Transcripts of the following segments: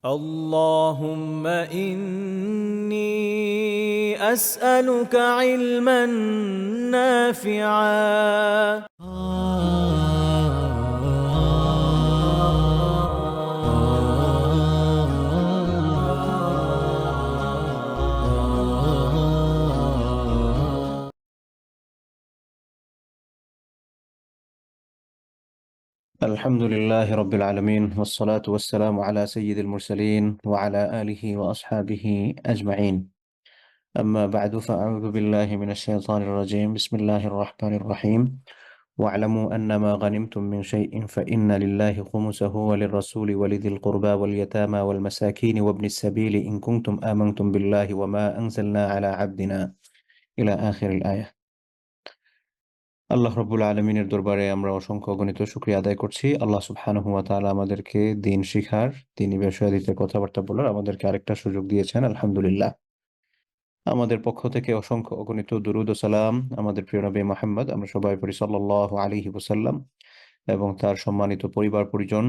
اللهم إني أسألك علما نافعا. الحمد لله رب العالمين والصلاة والسلام على سيد المرسلين وعلى آله وأصحابه أجمعين. أما بعد فأعوذ بالله من الشيطان الرجيم. بسم الله الرحمن الرحيم. واعلموا أن ما غنمتم من شيء فإن لله خمسه وللرسول ولذي القربى واليتامى والمساكين وابن السبيل إن كنتم آمنتم بالله وما أنزلنا على عبدنا إلى آخر الآية. আল্লাহ রব্বুল আলমিনের দরবারে আমরা অসংখ্য অগণিত শুকরিয়া আদায় করছি। আল্লাহ সুবহানাহু ওয়া তাআলা আমাদেরকে দিন শিখার, দিনী বিষয়াদিতে কথাবার্তা বলার আমাদেরকে আরেকটা সুযোগ দিয়েছেন, আলহামদুলিল্লাহ। আমাদের পক্ষ থেকে অসংখ্য অগণিত দুরূদ ও সালাম আমাদের প্রিয় নবী মুহাম্মদ, আমরা সবাই পড়ি সাল্লাল্লাহু আলাইহি ওয়াসাল্লাম, এবং তার সম্মানিত পরিবার পরিজন,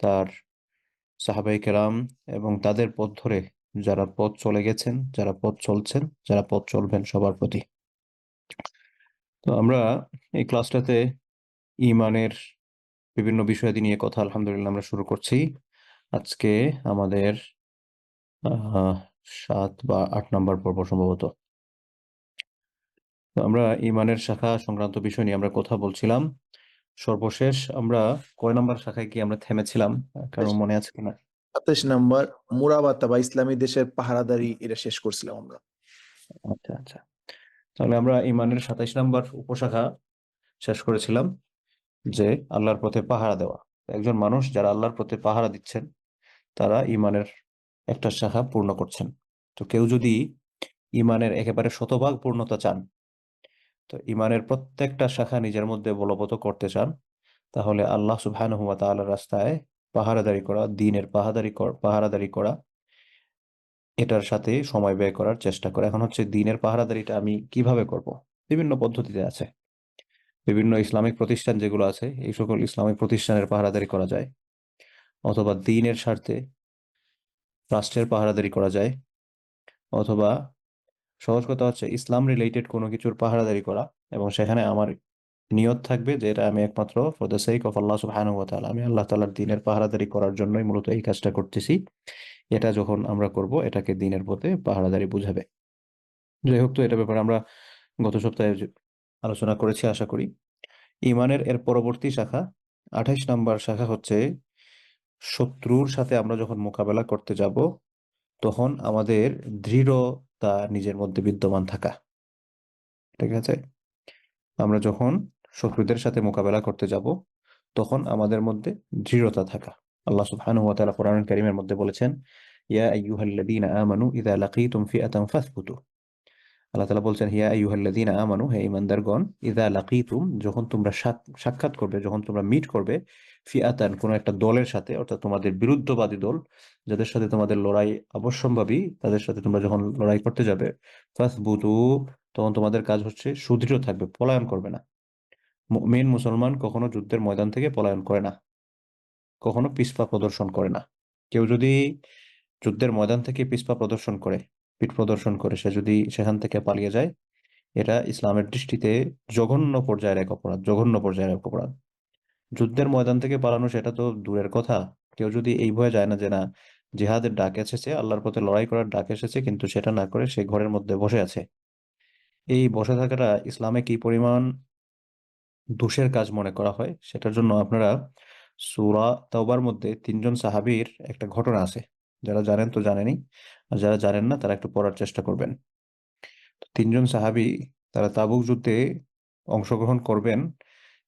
তার সাহাবায়ে কেরাম এবং তাদের পথ ধরে যারা পথ চলে গেছেন, যারা পথ চলছেন, যারা পথ চলবেন সবার প্রতি। তো আমরা এই ক্লাসটাতে ঈমানের বিভিন্ন বিষয়াদি নিয়ে কথা আলহামদুলিল্লাহ আমরা শুরু করছি। আজকে আমাদের ৭ বা ৮ নাম্বার পর্ব সম্ভবত। তো আমরা ঈমানের শাখা সংক্রান্ত বিষয় নিয়ে আমরা কথা বলছিলাম। সর্বশেষ আমরা কয় নাম্বার শাখায় গিয়ে আমরা থেমেছিলাম? কারো মনে আছে কিনা? ২৭ নাম্বার মুরাবাতা বা ইসলামী দেশের পাহারাদারি এটা শেষ করছিলাম আমরা। আচ্ছা, আচ্ছা। তাহলে আমরা ঈমানের ২৭ নাম্বার উপশাখা শেষ করেছিলাম, যে আল্লাহর পথে পাহারা দেওয়া। একজন মানুষ যারা আল্লাহর পথে পাহারা দিচ্ছেন তারা ঈমানের একটা শাখা পূর্ণ করছেন। তো কেউ যদি ঈমানের একেবারে শতভাগ পূর্ণতা চান, তো ঈমানের প্রত্যেকটা শাখা নিজের মধ্যে বলবৎ করতে চান, তাহলে আল্লাহ সুবহানাহু ওয়া তাআলার রাস্তায় পাহারাদারি করা, দ্বীনের পাহারাদারি করা, এটার সাথে সময় ব্যয় করার চেষ্টা করা। এখন হচ্ছে দ্বীনের পাহারাদারিটা আমি কিভাবে করব? বিভিন্ন পদ্ধতিতে আছে। বিভিন্ন ইসলামিক প্রতিষ্ঠান যেগুলো আছে, এই সকল ইসলামিক প্রতিষ্ঠানের পাহারাদারি করা যায়, অথবা দ্বীনের স্বার্থে রাষ্ট্রের পাহারাদারি করা যায়, অথবা সহজ কথা হচ্ছে ইসলাম রিলেটেড কোনো কিছুর পাহারাদারি করা, এবং সেখানে আমার নিয়ত থাকবে যে এটা আমি একমাত্র ফর দ্য সেক অফ আল্লাহ সুবহানাহু ওয়া তাআলা, আমি আল্লাহ তাআলার দ্বীনের পাহারাদারি করার জন্যই মূলত এই কাজটা করতেছি। এটা যখন আমরা করব, এটাকে দ্বীনের পথে পাহারাদারি বুঝাবে। যাই হোক, তো এটা ব্যাপারে আমরা গত সপ্তাহে আলোচনা করেছি আশা করি। ঈমানের এর পরবর্তী শাখা ২৮ নাম্বার শাখা হচ্ছে শত্রুর সাথে আমরা যখন মোকাবেলা করতে যাব, তখন আমাদের দৃঢ়তা নিজের মধ্যে বিদ্যমান থাকা। ঠিক আছে? আমরা যখন শত্রুদের সাথে মোকাবেলা করতে যাব, তখন আমাদের মধ্যে দৃঢ়তা থাকা। আল্লাহ সুবহানাহু ওয়া তাআলা কোরআনুল কারীমের মধ্যে বলেছেন, ইয়া আইয়ুহাল্লাযীনা আমানু ইযা লাকীতুম ফিআতান ফাসবুতু। আল্লাহ তাআলা বলছেন, ইয়া আইয়ুহাল্লাযীনা আমানু, হে ঈমানদারগণ, ইযা লাকীতুম, যখন তোমরা সাক্ষাৎ করবে, যখন তোমরা মিট করবে, ফিআতান, কোন একটা দলের সাথে, অর্থাৎ তোমাদের বিরুদ্ধবাদী দল, যাদের সাথে তোমাদের লড়াই অবশ্যম্ভাবী, তাদের সাথে তোমরা যখন লড়াই করতে যাবে, ফাসবুতু, তখন তোমাদের কাজ হচ্ছে সুদৃঢ় থাকবে, পলায়ন করবে না। মুমিন মুসলমান কখনো যুদ্ধের ময়দান থেকে পলায়ন করে না, কখনো পিছপা প্রদর্শন করে না। কেউ যদি যুদ্ধের ময়দান থেকে পিছপা প্রদর্শন করে, পিঠ প্রদর্শন করে, সে যদি সেখান থেকে পালিয়ে যায়, এটা ইসলামের দৃষ্টিতে জঘন্য পর্যায়ের এক অপরাধ, জঘন্য পর্যায়ের এক অপরাধ। যুদ্ধের ময়দান থেকে পালানো সেটা তো দূরের কথা, কেউ যদি এই ভয়ে যায় না যে না, জিহাদের ডাক এসেছে, আল্লাহর পথে লড়াই করার ডাক এসেছে, কিন্তু সেটা না করে সে ঘরের মধ্যে বসে আছে, এই বসে থাকাটা ইসলামে কি পরিমাণ দোষের কাজ মনে করা হয়, সেটার জন্য আপনারা সূরা তাওবার মধ্যে ৩ জন সাহাবীর একটা ঘটনা আছে। যারা জানেন তো জানেনই, আর যারা জানেন না তারা একটু পড়ার চেষ্টা করবেন। ৩ জন সাহাবী, তারা তাবুক যুদ্ধে অংশগ্রহণ করবেন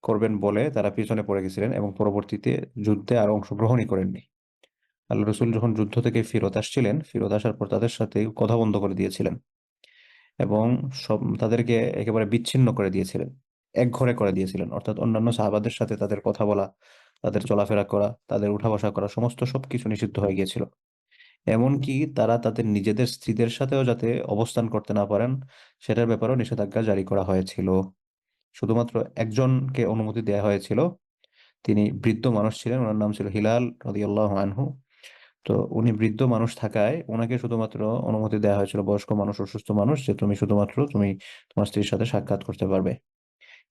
করবেন বলে তারা পিছনে পড়ে গেছিলেন, এবং পরবর্তীতে যুদ্ধে আর অংশগ্রহণই করেননি। আল্লাহ রাসূল যখন যুদ্ধ থেকে ফেরত আসছিলেন, ফেরত আসার পর তাদের সাথে কথা বন্ধ করে দিয়েছিলেন, এবং তাদেরকে একেবারে বিচ্ছিন্ন করে দিয়েছিলেন, একঘরে করে দিয়েছিলেন। অর্থাৎ অন্যান্য সাহাবাদের সাথে তাদের কথা বলা, তাদের চলাফেরা করা, তাদের উঠা বসা করা, সমস্ত সবকিছু নিষিদ্ধ হয়ে গিয়েছিল। এমনকি তারা তাদের নিজেদের স্ত্রীদের সাথেও যাতে অবস্থান করতে না পারেন, সেটার ব্যাপারেও নিষেধাজ্ঞা জারি করা হয়েছিল। শুধুমাত্র একজনকে অনুমতি দেয়া হয়েছিল, তিনি বৃদ্ধ মানুষ ছিলেন, ওনার নাম ছিল হিলাল রাদিয়াল্লাহু আনহু। তো উনি বৃদ্ধ মানুষ থাকায় ওনাকে শুধুমাত্র অনুমতি দেওয়া হয়েছিল, বয়স্ক মানুষ, অসুস্থ মানুষ, যে তুমি শুধুমাত্র তোমার স্ত্রীর সাথে সাক্ষাৎ করতে পারবে।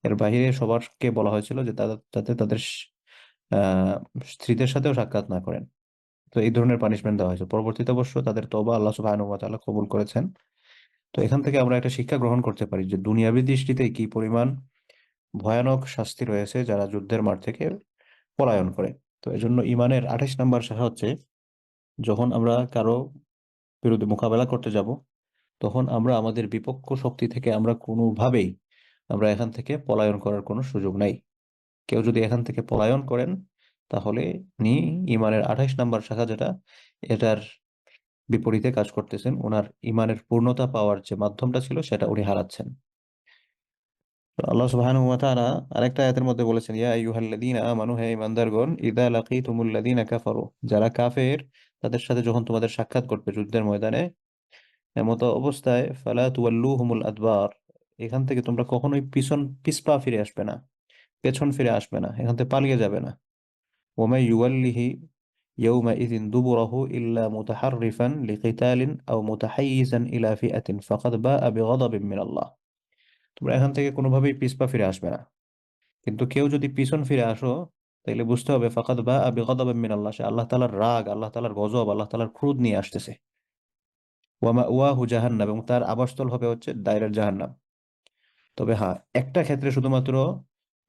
এর বাইরে সবারকে বলা হয়েছিল যে যাতে তাদের আহ স্ত্রীদের সাথেও সাক্ষাৎ না করেন। তো এই ধরনের পানিশমেন্ট দেওয়া হয়েছে। পরবর্তীতে অবশ্য তাদের তওবা আল্লাহ সুবহানাহু ওয়া তাআলা কবুল করেছেন। তো এখান থেকে আমরা একটা শিক্ষা গ্রহণ করতে পারি যে দুনিয়াবী দৃষ্টিতে কি পরিমাণ ভয়ানক শাস্তি রয়েছে যারা যুদ্ধের মাঠ থেকে পলায়ন করে। তো এজন্য ইমানের 28 নম্বর শাখা হচ্ছে, যখন আমরা কারো বিরুদ্ধে মোকাবেলা করতে যাব, তখন আমরা আমাদের বিপক্ষ শক্তি থেকে আমরা এখান থেকে পলায়ন করার কোনো সুযোগ নাই। কেউ যদি এখান থেকে পলায়ন করেন, তাহলে উনি ইমানের 28 নম্বর শাখা যেটা, এটার বিপরীতে কাজ করতেছেন। ওনার ইমানের পূর্ণতা পাওয়ার যে মাধ্যমটা ছিল সেটা উনি হারাচ্ছেন। তো আল্লাহ সুবহানাহু ওয়া তাআলা আরেকটা আয়াতের মধ্যে বলেছেন, ইয়া আইয়ুহাল্লাযীনা আমানু, হে ঈমানদারগণ, ইযা লাকীতুমুল্লাযীনা কাফারু, যারা কাফের তাদের সাথে যখন তোমাদের সাক্ষাৎ করবে যুদ্ধের ময়দানে, এমত অবস্থায় ফালা তুওয়াল্লুহুমুল আদবার, এখান থেকে তোমরা কখনোই পিছপা ফিরে আসবে না, পেছন ফিরে আসবে না, এখান থেকে পালিয়ে যাবে না। ওমা ইউওয়াল্লিহি ইয়াউমাইযিন দুবুরাহু ইল্লা মুতাহাররিফান লিকিতালিন আও মুতাহাইয়িজান ইলা ফিআতিন ফাকাদ বাআ বিগাদাবিন মিনাল্লাহ, তোমরা এখান থেকে কোনোভাবেই পিছপা ফিরে আসবে না। কিন্তু কেউ যদি পিছন ফিরে আসো, তাহলে বুঝতে হবে ফাকাদ বাআ বিগাদাবিন মিনাল্লাহ, সে আল্লাহ তাআলার রাগ, আল্লাহ তাআলার গজব, আল্লাহ তাআলার ক্রোধ নিয়ে আসতেছে। ওয়া মাওয়াহু জাহান্নাম, এবং তার আবাসস্থল হবে হচ্ছে দায়রার জাহান্নাম। তবে হ্যাঁ, একটা ক্ষেত্রে শুধুমাত্র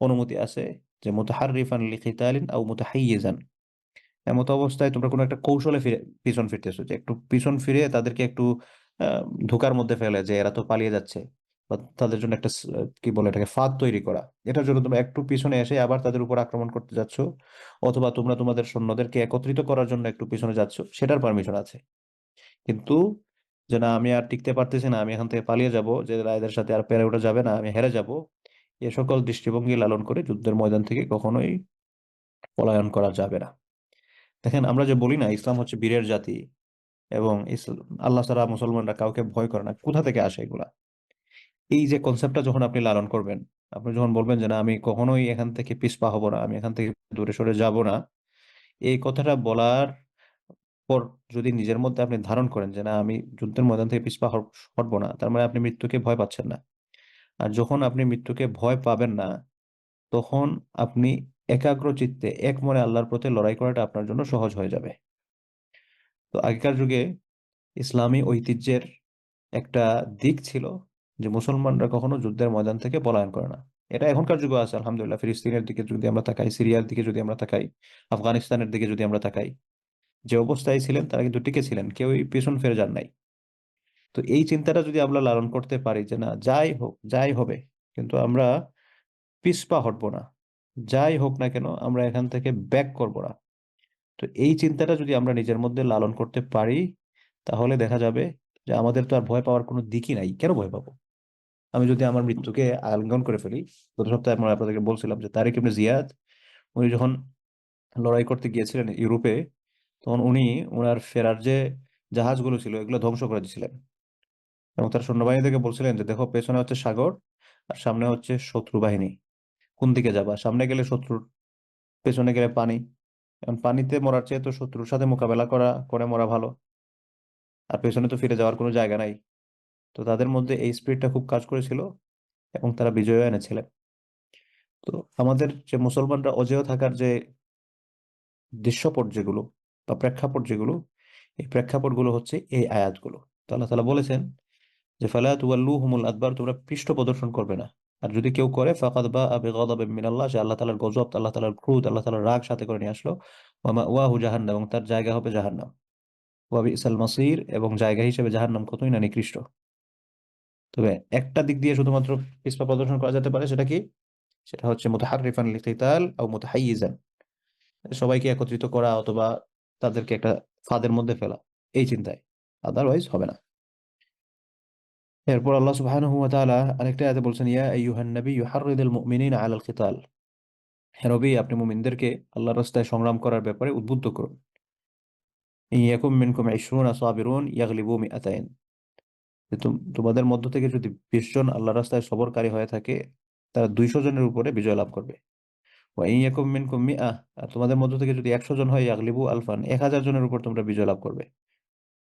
অনুমতি আছে, যে মুতাহাররিফান লিকিতালিন আও মুতাহাইয়িজান, এমত অবস্থায় তোমরা কোনো একটা কৌশলে পিছন ফিরতেছো, যে একটু পিছন ফিরে তাদেরকে একটু আহ, ধোঁকার মধ্যে ফেলে, যে এরা তো পালিয়ে যাচ্ছে, বা তাদের জন্য একটা কি বলে এটাকে, ফাঁদ তৈরি করা। এটার জন্য তোমরা একটু পিছনে এসে আবার তাদের উপর আক্রমণ করতে যাচ্ছ, অথবা তোমরা তোমাদের সৈন্যদেরকে একত্রিত করার জন্য একটু পিছনে যাচ্ছ, সেটার পারমিশন আছে। কিন্তু যে না, আমি আর টিকতে পারতেছি না, আমি এখান থেকে পালিয়ে যাব, যে এদের সাথে আর পেরে ওঠা যাবে না, আমি হেরে যাব, এ সকল দৃষ্টিভঙ্গি লালন করে যুদ্ধের ময়দান থেকে কখনোই পলায়ন করা যাবে না। দেখেন, আমরা যে বলি না ইসলাম হচ্ছে বীরের জাতি, এবং আল্লাহ ছাড়া মুসলমানরা কাউকে ভয় করে না, কোথা থেকে আসে এগুলা? এই যে কনসেপ্টটা যখন আপনি লালন করবেন, আপনি যখন বলবেন যে না, আমি কখনোই এখান থেকে পিছপা হব না, আমি এখান থেকে দূরে সরে যাব না, এই কথাটা বলার পর যদি নিজের মধ্যে আপনি ধারণ করেন যে না, আমি যুদ্ধের ময়দান থেকে পিছপা হটবো না, তার মানে আপনি মৃত্যুকে ভয় পাচ্ছেন না। আর যখন আপনি মৃত্যুকে ভয় পাবেন না, তখন আপনি একাগ্র চিত্তে এক মনে আল্লাহর প্রতি লড়াই করাটা আপনার জন্য সহজ হয়ে যাবে। তো আগেকার যুগে ইসলামী ঐতিহ্যের একটা দিক ছিল যে মুসলমানরা কখনো যুদ্ধের ময়দান থেকে পলায়ন করে না। এটা এখনকার যুগে আছে আলহামদুলিল্লাহ। ফিলিস্তিনের দিকে যদি আমরা তাকাই, সিরিয়ার দিকে যদি আমরা তাকাই, আফগানিস্তানের দিকে যদি আমরা তাকাই, যে অবস্থায় ছিলেন তারা কিন্তু টিকে ছিলেন, কেউই পিছন ফিরে যান নাই। তো এই চিন্তাটা যদি আমরা লালন করতে পারি যে না, যাই হোক যাই হবে, কিন্তু আমরা পিছপা হটবো না, যাই হোক না কেন আমরা এখান থেকে ব্যাক করবো না, তো এই চিন্তাটা যদি আমরা নিজের মধ্যে লালন করতে পারি, তাহলে দেখা যাবে যে আমাদের তো আর ভয় পাওয়ার কোনো দিকই নাই। কেন ভয় পাবো? আমি যদি আমার মৃত্যুকে আলিঙ্গন করে ফেলি, গত সপ্তাহে আমরা আপনাদেরকে বলছিলাম যে তারিক ইবনে জিয়াদ, উনি যখন লড়াই করতে গিয়েছিলেন ইউরোপে, তখন উনি ওনার ফেরার যে জাহাজগুলো ছিল এগুলো ধ্বংস করে দিয়েছিলেন, এবং তার সৈন্যবাহিনীদেরকে বলছিলেন যে দেখো, পেছনে হচ্ছে সাগর আর সামনে হচ্ছে শত্রু বাহিনী, কোন দিকে যাবা? সামনে গেলে শত্রুর, পেছনে গেলে পানি। এখন পানিতে মরার চেয়ে তো শত্রুর সাথে মোকাবেলা করে মরা ভালো, আর পেছনে তো ফিরে যাওয়ার কোনো জায়গা নাই। তো তাদের মধ্যে এই স্পিরিটটা খুব কাজ করেছিল, এবং তারা বিজয় এনেছিলেন। তো আমাদের যে মুসলমানরা অজেয় থাকার যে দৃশ্যপট যেগুলো বা প্রেক্ষাপট যেগুলো, এই প্রেক্ষাপটগুলো হচ্ছে এই আয়াতগুলো। তো আল্লাহ তাআলা বলেছেন যে ফালা তুওয়াল্লুহুমুল আদবার, তোমরা পৃষ্ঠ প্রদর্শন করবে না। আর যদি কেউ করে ফাকাদ বাআ বিগাদাবিন মিনাল্লাহ, সে আল্লাহ তাআলার গজব, আল্লাহ তাআলার ক্রোধ, আল্লাহ তাআলার রাগ সাথে করে নিয়ে আসলো। ওয়া মাওয়াহু জাহান্নাম, এবং তার জায়গা হবে জাহান্নাম। ওয়া বিসাল মাসির, এবং জায়গা হিসেবে জাহান্নাম কতই না নিকৃষ্ট। তবে একটা দিক দিয়ে শুধুমাত্র পিছপা প্রদর্শন করা যেতে পারে, সেটা কি? সেটা হচ্ছে মুতাহাররিফান লিকিতাল আও মুতাহাইয়িজান, সবাইকে একত্রিত করা অথবা তাদেরকে একটা ফাঁদের মধ্যে ফেলা, এই চিন্তায়। আদারওয়াইজ হবে না। এরপর আল্লাহ সুবহানাহু ওয়া তাআলা আরেকটা আয়াতে বলছেন, ইয়া আইয়ুহান নাবিয়্যু হাররিদিল মুমিনিনা আলাল কিতাল, হে নবী, আপনি মুমিনদেরকে আল্লাহর রাস্তায় সংগ্রাম করার ব্যাপারে উদ্বুদ্ধ করুন। ইন ইয়াকুম মিনকুম 20 সাবিরুন ইয়াগলিবু মিআতাইন, যে তোমাদের মধ্য থেকে যদি 20 জন আল্লাহর রাস্তায় সবরকারী হয়ে থাকে, তারা 200 জনের উপরে বিজয় লাভ করবে। ওয়া ইন ইয়াকুম মিনকুম মিআহ, আর তোমাদের মধ্য থেকে যদি 100 জন হয়, ইয়াগলিবু আলফান, 1000 জনের উপর তোমরা বিজয় লাভ করবে।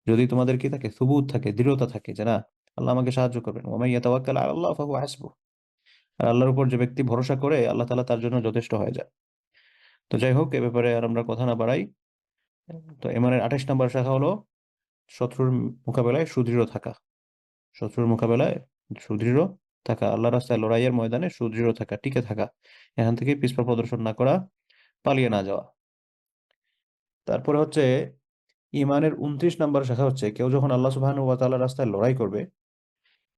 যদি তোমাদের কি থাকে, সুবুত থাকে, দৃঢ়তা থাকে যে না, আল্লাহ আমাকে সাহায্য করবেন। ওয়া মান ইয়াতাওয়াক্কাল আলা আল্লাহ ফাহুয়া হাসবুহ, আর আল্লাহর উপর যে ব্যক্তি ভরসা করে, আল্লাহ তাআলা তার জন্য যথেষ্ট হয়ে যায়। তো যাই হোক, এ ব্যাপারে আর আমরা কথা না বাড়াই। তো ইমানের 28 নম্বর শাখা হলো শত্রুর মোকাবেলায় সুদৃঢ় থাকা। শত্রুর মোকাবেলায় সুদৃঢ় থাকা, আল্লাহ রাস্তায় লড়াইয়ের ময়দানে সুদৃঢ় থাকা, টিকে থাকা, এখান থেকে পিছপা প্রদর্শন না করা, পালিয়ে না যাওয়া। তারপরে হচ্ছে ইমানের 29 নম্বর শাখা হচ্ছে, কেউ যখন আল্লাহ সুবহানাহু ওয়া তাআলার রাস্তায় লড়াই করবে,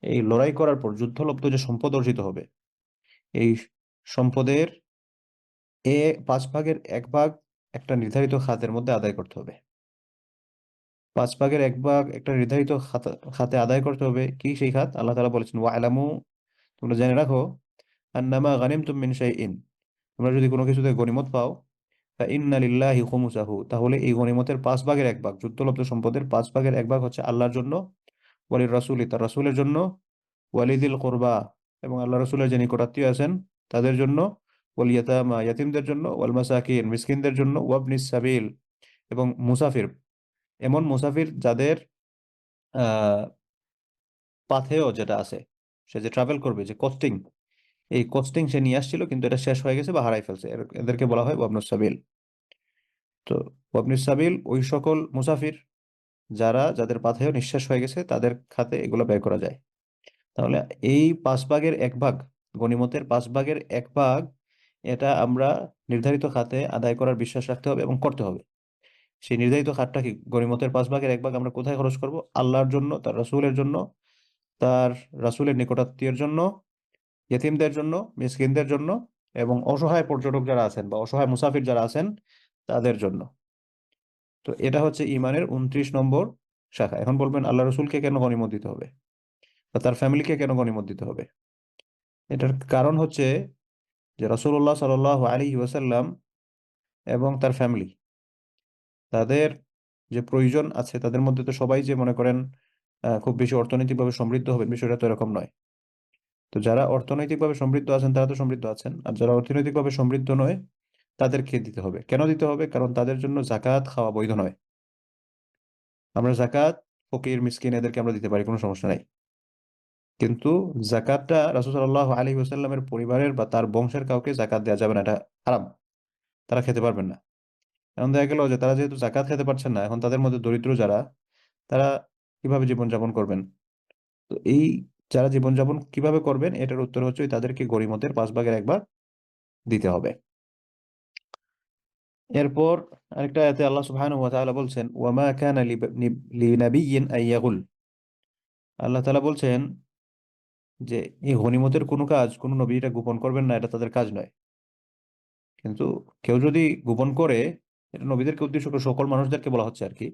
এই লড়াই করার পর যুদ্ধলব্ধ যে সম্পদ অর্জিত হবে, এই সম্পদের 5/1 একটা নির্ধারিত খাতের মধ্যে আদায় করতে হবে। 5/1 একটা নির্ধারিত খাতে আদায় করতে হবে। কি সেই খাত? আল্লাহ তাআলা বলেছেন, ওয়া'লামু, তোমরা জেনে রাখো, আন্নামা গানিমতুম মিন শাইইন, তোমরা যদি কোনো কিছুতে গনিমত পাও, ইন্না লিল্লাহি খুমুসাহু, তাহলে এই গনিমতের 5/1 যুদ্ধলব্ধ সম্পদের 5/1 হচ্ছে আল্লাহর জন্য, ওয়ালির রাসূলি, তার রাসূলের জন্য, ওয়ালিদিল কুরবা, এবং আল্লাহ রাসূলের যে নিকটাত্মীয় আছেন তাদের জন্য, ওয়াল ইয়াতামা, ইয়াতিমদের জন্য, ওয়াল মাসাকিন, মিসকিনদের জন্য, ওয়াবনিস সাবিল, এবং মুসাফির, এমন মুসাফির যাদের আহ পাথেয় যেটা আছে, সে যে ট্রাভেল করবে, যে কস্টিং, এই কস্টিং সে নিয়ে আসছিল কিন্তু এটা শেষ হয়ে গেছে বা হারাই ফেলছে, এদেরকে বলা হয় ওয়াবনুস সাবিল। তো ওয়াবনুস সাবিল ওই সকল মুসাফির যাদের পাথেয় নিঃশেষ হয়ে গেছে, তাদের খাতে এগুলো ব্যয় করা যায়। তাহলে এই 5/1 গনিমতের 5/1 এটা আমরা নির্ধারিত খাতে আদায় করার বিশ্বাস রাখতে হবে এবং করতে হবে। সেই নির্ধারিত খাতটা কি? গনিমতের 5/1 আমরা কোথায় খরচ করব? আল্লাহর জন্য, তার রাসূলের জন্য, তার রাসূলের নিকটাত্মীয়ের জন্য, ইয়েতিমদের জন্য, মিসকিনদের জন্য, এবং অসহায় পর্যটক যারা আছেন বা অসহায় মুসাফির যারা আছেন তাদের জন্য। তো এটা হচ্ছে ইমানের 29 নম্বর শাখা। এখন বলবেন, আল্লাহ রসুলকে কেন গনিমত দিতে হবে বা তার ফ্যামিলিকে কেন গনিমত দিতে হবে? এটার কারণ হচ্ছে যে রাসূলুল্লাহ সাল্লাল্লাহু আলাইহি ওয়াসাল্লাম এবং তার ফ্যামিলি, তাদের যে প্রয়োজন আছে, তাদের মধ্যে তো সবাই যে মনে করেন খুব বেশি অর্থনৈতিকভাবে সমৃদ্ধ হবেন, বিষয়টা তো এরকম নয়। তো যারা অর্থনৈতিকভাবে সমৃদ্ধ আছেন তারা তো সমৃদ্ধ আছেন, আর যারা অর্থনৈতিকভাবে সমৃদ্ধ নয় তাদেরকে দিতে হবে। কেন দিতে হবে? কারণ তাদের জন্য জাকাত খাওয়া বৈধ নয়। আমরা জাকাত ফকির মিসকিন এদেরকে আমরা দিতে পারি, কোনো সমস্যা নাই, কিন্তু জাকাতটা রাসূল সাল্লাল্লাহু আলাইহি ওয়াসাল্লামের পরিবারের বা তার বংশের কাউকে জাকাত দেওয়া যাবে না, এটা হারাম, তারা খেতে পারবেন না। এখন দেখা গেল যে তারা যেহেতু জাকাত খেতে পারছেন না, এখন তাদের মধ্যে দরিদ্র যারা, তারা কিভাবে জীবনযাপন করবেন? তো এই যারা জীবনযাপন কিভাবে করবেন, এটার উত্তর হচ্ছে ওই তাদেরকে গনিমতের 5/1 দিতে হবে। এরপর আরেকটা আয়াতে আল্লাহ সুবহানাহু ওয়া তাআলা বলছেন, ওয়ামা কানা লিনাবিয়্যিন আইয়াগুল, আল্লাহ তাআলা বলছেন যে এই গনিমতের কোনো কাজ কোনো নবী এটা গোপন করবেন না, এটা তাদের কাজ নয়। কিন্তু কেউ যদি গোপন করে, এটা নবীদেরকে উদ্দেশ্য করে সকল মানুষদেরকে বলা হচ্ছে আর কি,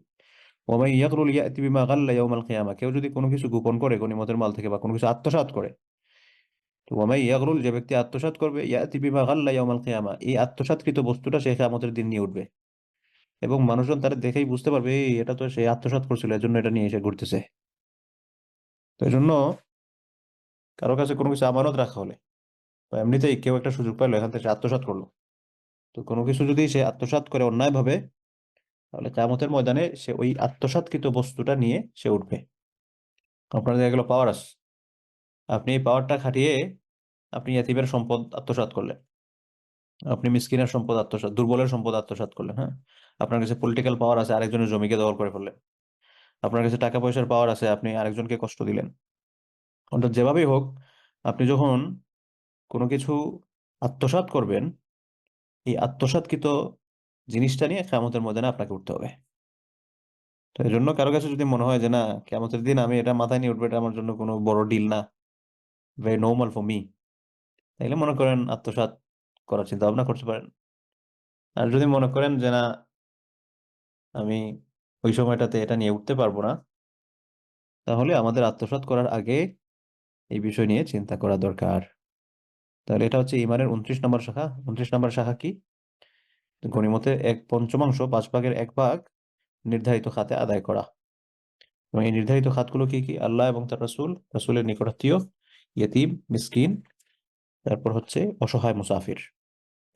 ওয়ামান ইয়াগলুল ইয়াতি বিমা গাল্লা ইয়াউমাল কিয়ামা, কেউ যদি কোনো কিছু গোপন করে গনিমতের মাল থেকে বা কোনো কিছু আত্মসাৎ করে, তো ওয়ামান ইয়াগলুল, যে ব্যক্তি আত্মসাৎ করবে, ইয়াতি বিমা গাল্লা ইয়াউমাল কিয়ামা, এই আত্মসাৎকৃত বস্তুটা সে কিয়ামতের দিন নিয়ে উঠবে, এবং মানুষজন তারা দেখেই বুঝতে পারবে এই এটা তো সে আত্মসাৎ করছিল, এজন্য এটা নিয়ে এসে ঘুরতেছে। তো এই জন্য কারো কাছে কোনো কিছু আমানত রাখা হলে বা এমনিতেই কেউ একটা সুযোগ পাইলো এখান থেকে সে আত্মসাৎ করলো, তো কোনো কিছু যদি সে আত্মসাৎ করে অন্যায় ভাবে, তাহলে কিয়ামতের ময়দানে সে ওই আত্মসাৎকৃত বস্তুটা নিয়ে সে উঠবে। আপনার দেখা গেল পাওয়ার আছে, আপনি এই পাওয়ারটা খাটিয়ে আপনি ইয়াতিমের সম্পদ আত্মসাৎ করলেন, আপনি মিসকিনের সম্পদ আত্মসাৎ, দুর্বলের সম্পদ আত্মসাৎ করলেন, হ্যাঁ, আপনার কাছে পলিটিক্যাল পাওয়ার আছে, আরেকজনের জমিকে দখল করে ফেললেন, আপনার কাছে টাকা পয়সার পাওয়ার আছে, আপনি আরেকজনকে কষ্ট দিলেন। অর্থাৎ যেভাবেই হোক, আপনি যখন কোনো কিছু আত্মসাৎ করবেন, এই আত্মসাৎকৃত জিনিসটা নিয়ে কিয়ামতের ময়দানে আপনাকে উঠতে হবে। তো এই জন্য কারো কাছে যদি মনে হয় যে না, কিয়ামতের দিন আমি এটা মাথায় নিয়ে উঠবো, এটা আমার জন্য কোনো বড় ডিল না, ভেরি নর্মাল ফর মি, তাইলে মনে করেন আত্মসাৎ করার চিন্তা ভাবনা করতে পারেন। আর যদি মনে করেন যে না, আমি ওই সময়টাতে এটা নিয়ে উঠতে পারবো না, তাহলে আমাদের আত্মসাৎ করার আগে এই বিষয় নিয়ে চিন্তা করা দরকার। তাহলে এটা হচ্ছে ইমানের 29 নম্বর শাখা। 29 নম্বর শাখা কি? গনিমতের 1/5, 5/1 নির্ধারিত খাতে আদায় করা। এবং এই নির্ধারিত খাতগুলো কি কি? আল্লাহ এবং তার রাসূল, রাসূলের নিকটাত্মীয়, ইয়েতিম, মিসকিন, তারপর হচ্ছে অসহায় মুসাফির,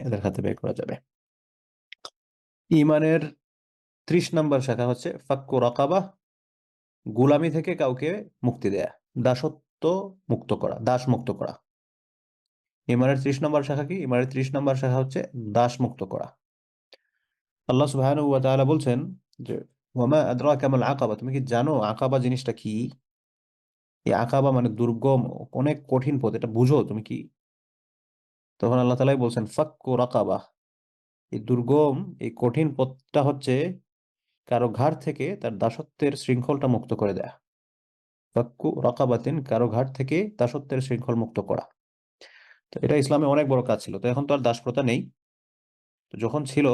এদের হাতে ব্যয় করা যাবে। ঈমানের 30 নম্বর শাখা হচ্ছে ফাক্কু রাকাবা, গোলামি থেকে কাউকে মুক্তি দেয়া, দাসত্ব মুক্ত করা, দাস মুক্ত করা। ঈমানের 30 নম্বর শাখা কি? ঈমানের 30 নম্বর শাখা হচ্ছে দাস মুক্ত করা। আল্লাহ সুবহানাহু ওয়া তাআলা বলছেন যে ওয়ামা আদরাকা মাল আকাবা, তুমি কি জানো আকাবা জিনিসটা কি? এই আকাবা মানে দুর্গম, অনেক কঠিন পথ, এটা বুঝো তুমি কি? তখন আল্লাহ তাআলাই বলছেন ফাক্কু রাকাবা, এই দুর্গম এই কঠিন পথটা হচ্ছে কারো ঘাট থেকে তার দাসত্বের শৃঙ্খলটা মুক্ত করে দেয়া। ফাক্কু রাকাবাতিন, কারো ঘাট থেকে দাসত্বের শৃঙ্খল মুক্ত করা। তো এটা ইসলামে অনেক বড় কাজ ছিল। তো এখন তো আর দাসপ্রথা নেই। তো যখন ছিল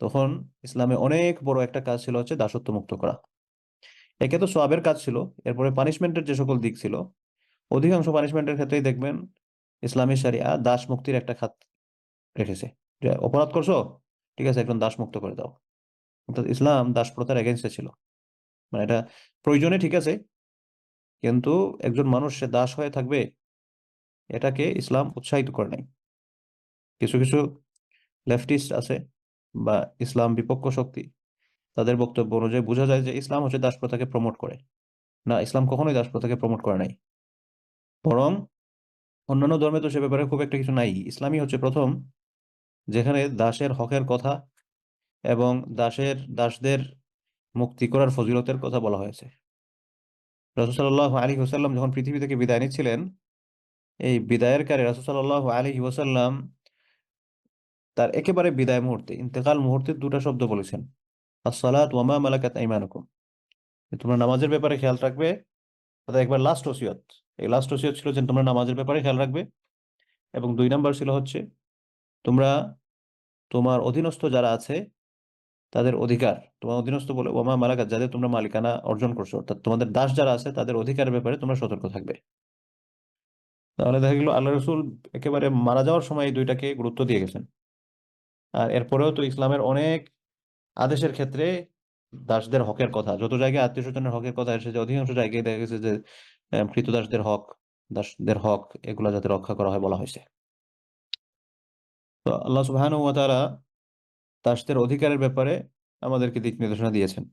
তখন ইসলামে অনেক বড় একটা কাজ ছিল হচ্ছে দাসত্ব মুক্ত করা। একে তো সওয়াবের কাজ ছিল, এরপরে পানিশমেন্টের যে সকল দিক ছিল, অধিকাংশ পানিশমেন্টের ক্ষেত্রেই দেখবেন ইসলামী শরিয়া দাস মুক্তির একটা খাত রেখেছে। যে অপরাধ করছো, ঠিক আছে, একজন দাস মুক্ত করে দাও। অর্থাৎ ইসলাম দাস প্রথার এগেনস্টে ছিল। মানে এটা প্রয়োজনে ঠিক আছে, কিন্তু একজন মানুষ সে দাস হয়ে থাকবে, এটাকে ইসলাম উৎসাহিত করে নাই। কিছু কিছু লেফটিস্ট আছে বা ইসলাম বিপক্ষ শক্তি, তাদের বক্তব্য অনুযায়ী বোঝা যায় যে ইসলাম হচ্ছে দাস প্রথাকে প্রমোট করে। না, ইসলাম কখনোই দাস প্রথাকে প্রমোট করে নাই। বরং অন্যান্য ধর্মে তো সে ব্যাপারে খুব একটা কিছু নাই। ইসলামই হচ্ছে প্রথম যেখানে দাসের হকের কথা এবং দাসদের মুক্তি করার ফজিলতের কথা বলা হয়েছে। রাসূল সাল্লাল্লাহু আলাইহি ওয়াসাল্লাম যখন পৃথিবী থেকে বিদায় নিচ্ছিলেন, এই বিদায়ের কালে রাসূল সাল্লাল্লাহু আলাইহি ওয়াসাল্লাম তার একেবারে বিদায় মুহূর্তে, ইন্তেকাল মুহূর্তে দুটো শব্দ বলেছেন, আসসালাত ওয়া মা মালাকাত আইমানুকুম, তোমরা নামাজের ব্যাপারে খেয়াল রাখবে। অর্থাৎ একবার লাস্ট ওসিয়ত, এই লাস্ট ওসিয়ত ছিল যে তোমরা নামাজের ব্যাপারে খেয়াল রাখবে। এবং 2 নাম্বার ছিল হচ্ছে তোমরা তোমার অধীনস্থ যারা আছে তাদের অধিকার, তোমার অধীনস্থ বলে ওমা মালাকাত, যাদের তোমরা মালিকানা অর্জন করছো, অর্থাৎ তোমাদের দাস যারা আছে তাদের অধিকারের ব্যাপারে তোমরা সতর্ক থাকবে। তাহলে দেখা গেল আল্লাহ রসুল একেবারে মারা যাওয়ার সময় এই দুইটাকে গুরুত্ব দিয়ে গেছেন। আর এরপরেও তো ইসলামের অনেক আদেশের ক্ষেত্রে দাসদের হকের কথা, যত জায়গায় আত্মীয় স্বজনের হকের কথা এসেছে, অধিকাংশ জায়গায় দেখা গেছে যে কৃতদাসদের হক, দাসদের হক, এগুলা যাতে রক্ষা করা হয় বলা হয়েছে। তো আল্লাহ সুবহানাহু ওয়া তাআলা দাসদের অধিকারের ব্যাপারে আমাদেরকে দিক নির্দেশনা দিয়েছেন।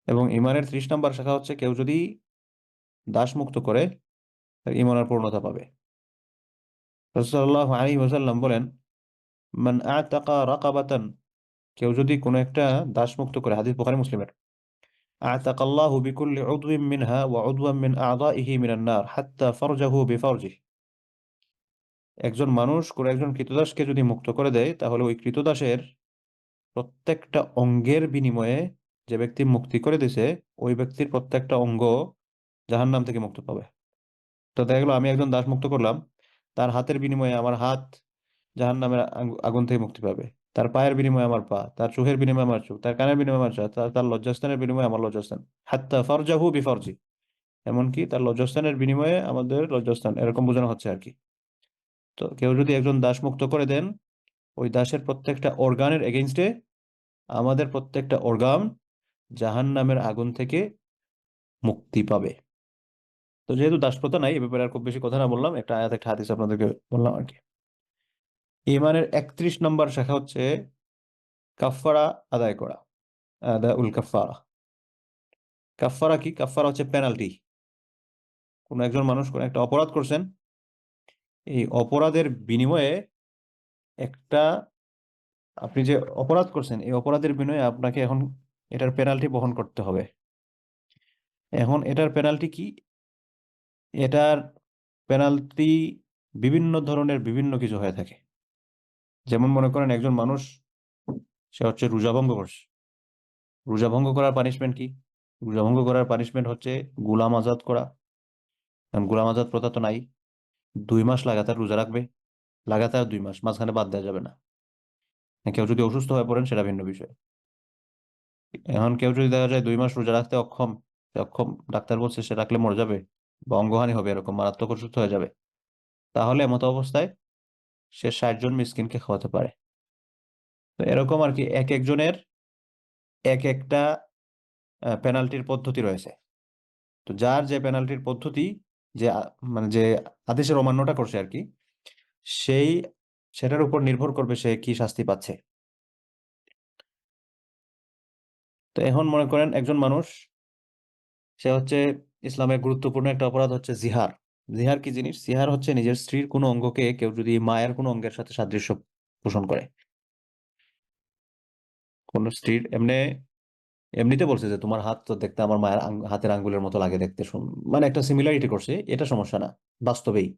এবং ইমানের 30 নম্বর শাখা হচ্ছে কেউ যদি দাস মুক্ত করে তার ইমানের পূর্ণতা পাবে। রাসূল সাল্লাল্লাহু আলাইহি ওয়াসাল্লাম বলেন, মান আতাকা রাকাবাতান, কেউ যদি কোনো একটা দাস মুক্ত করে, হাদিস বুখারী মুসলিমের, আতাকাল্লাহু বিকুল্লি উদওয়িন মিনহা ওয়া উদওয়ান মিন আ'দাইহি মিনান নার হাত্তা ফারজাহু বিফারজিহি, একজন মানুষ কোনো একজন কৃতদাসকে যদি মুক্ত করে দেয়, তাহলে ওই কৃতদাসের প্রত্যেকটা অঙ্গের বিনিময়ে, যে ব্যক্তি মুক্তি করে দিছে ওই ব্যক্তির প্রত্যেকটা অঙ্গ জাহান্নাম থেকে মুক্ত পাবে। তো দেখা গেলো আমি একজন দাস মুক্ত করলাম, তার হাতের বিনিময়ে আমার হাত জাহান্নামের আগুন থেকে মুক্তি পাবে, তার পায়ের বিনিময়ে আমার পা, তার চোখের বিনিময়ে আমার চোখ, তার কানের বিনিময়ে আমার চোখ, তার লজ্জাস্থানের বিনিময়ে আমার লজ্জাস্থান, হাত্তা ফারজাহু বিফারজি, এমনকি তার লজ্জাস্থানের বিনিময়ে আমাদের লজ্জাস্থান, এরকম বোঝানো হচ্ছে আর কি। তো কেউ যদি একজন দাস মুক্ত করে দেন, ওই দাসের প্রত্যেকটা অর্গানের এগেইনস্টে আমাদের প্রত্যেকটা অর্গান জাহান্নামের আগুন থেকে মুক্তি পাবে। তো যেহেতু দাসপ্রথা নাই, এ ব্যাপারে আর খুব বেশি কথা না বললাম, একটা আয়াত একটা হাদিস আপনাদেরকে বললাম আর কি। ইমানের 31 নম্বর শাখা হচ্ছে কাফফারা আদায় করা, আদাউল কাফফারা। কাফফারা কি? কাফফারা হচ্ছে পেনাল্টি। কোন একজন মানুষ কোন একটা অপরাধ করছেন, এই অপরাধের বিনিময়ে একটা, আপনি যে অপরাধ করছেন এই অপরাধের বিনিময়ে আপনাকে এখন এটার পেনাল্টি বহন করতে হবে। এখন এটার পেনাল্টি কি? এটার পেনাল্টি বিভিন্ন ধরনের, বিভিন্ন কিছু হয়ে থাকে। যেমন মনে করেন একজন মানুষ, সে হচ্ছে রোজা ভঙ্গ করছে, রোজা ভঙ্গ করার পানিশমেন্ট কি? রোজা ভঙ্গ করার পানিশমেন্ট হচ্ছে গোলাম আজাদ করা। কারণ গোলাম আজাদ প্রথা তো নাই, 2 মাস লাগাতার রোজা রাখবে, লাগাতার 2 মাস, মাঝখানে বাদ দেওয়া যাবে না। কেউ যদি অসুস্থ হয়ে পড়েন সেটা ভিন্ন বিষয়। এখন কেউ যদি দেখা যায় 2 মাস রোজা রাখতে অক্ষম, সে অক্ষম, ডাক্তার বলছে সে রাখলে মরে যাবে বা অঙ্গহানি হবে, এরকম মারাত্মক অসুস্থ হয়ে যাবে, তাহলে এমত অবস্থায় সে 60 জন মিসকিনকে খাওয়াতে পারে। তো এরকম আর কি, এক একজনের এক একটা পেনাল্টির পদ্ধতি রয়েছে। তো যার যে পেনাল্টির পদ্ধতি, যে মানে যে আদেশের অমান্যটা করছে আর কি, সেই সেটার উপর নির্ভর করবে সে কি শাস্তি পাচ্ছে। তো এখন মনে করেন একজন মানুষ, সে হচ্ছে ইসলামের গুরুত্বপূর্ণ একটা অপরাধ হচ্ছে জিহার। জিহার কি জিনিস? জিহার হচ্ছে নিজের স্ত্রীর কোনো অঙ্গকে কেউ যদি মায়ের কোনো অঙ্গের সাথে সাদৃশ্য পোষণ করে। কোন স্ত্রীর এমনিতে বলছে যে তোমার হাত তো দেখতে আমার মায়ের হাতের আঙ্গুলের মতো লাগে দেখতে, মানে একটা সিমিলারিটি করছে, এটা সমস্যা না বাস্তবেই।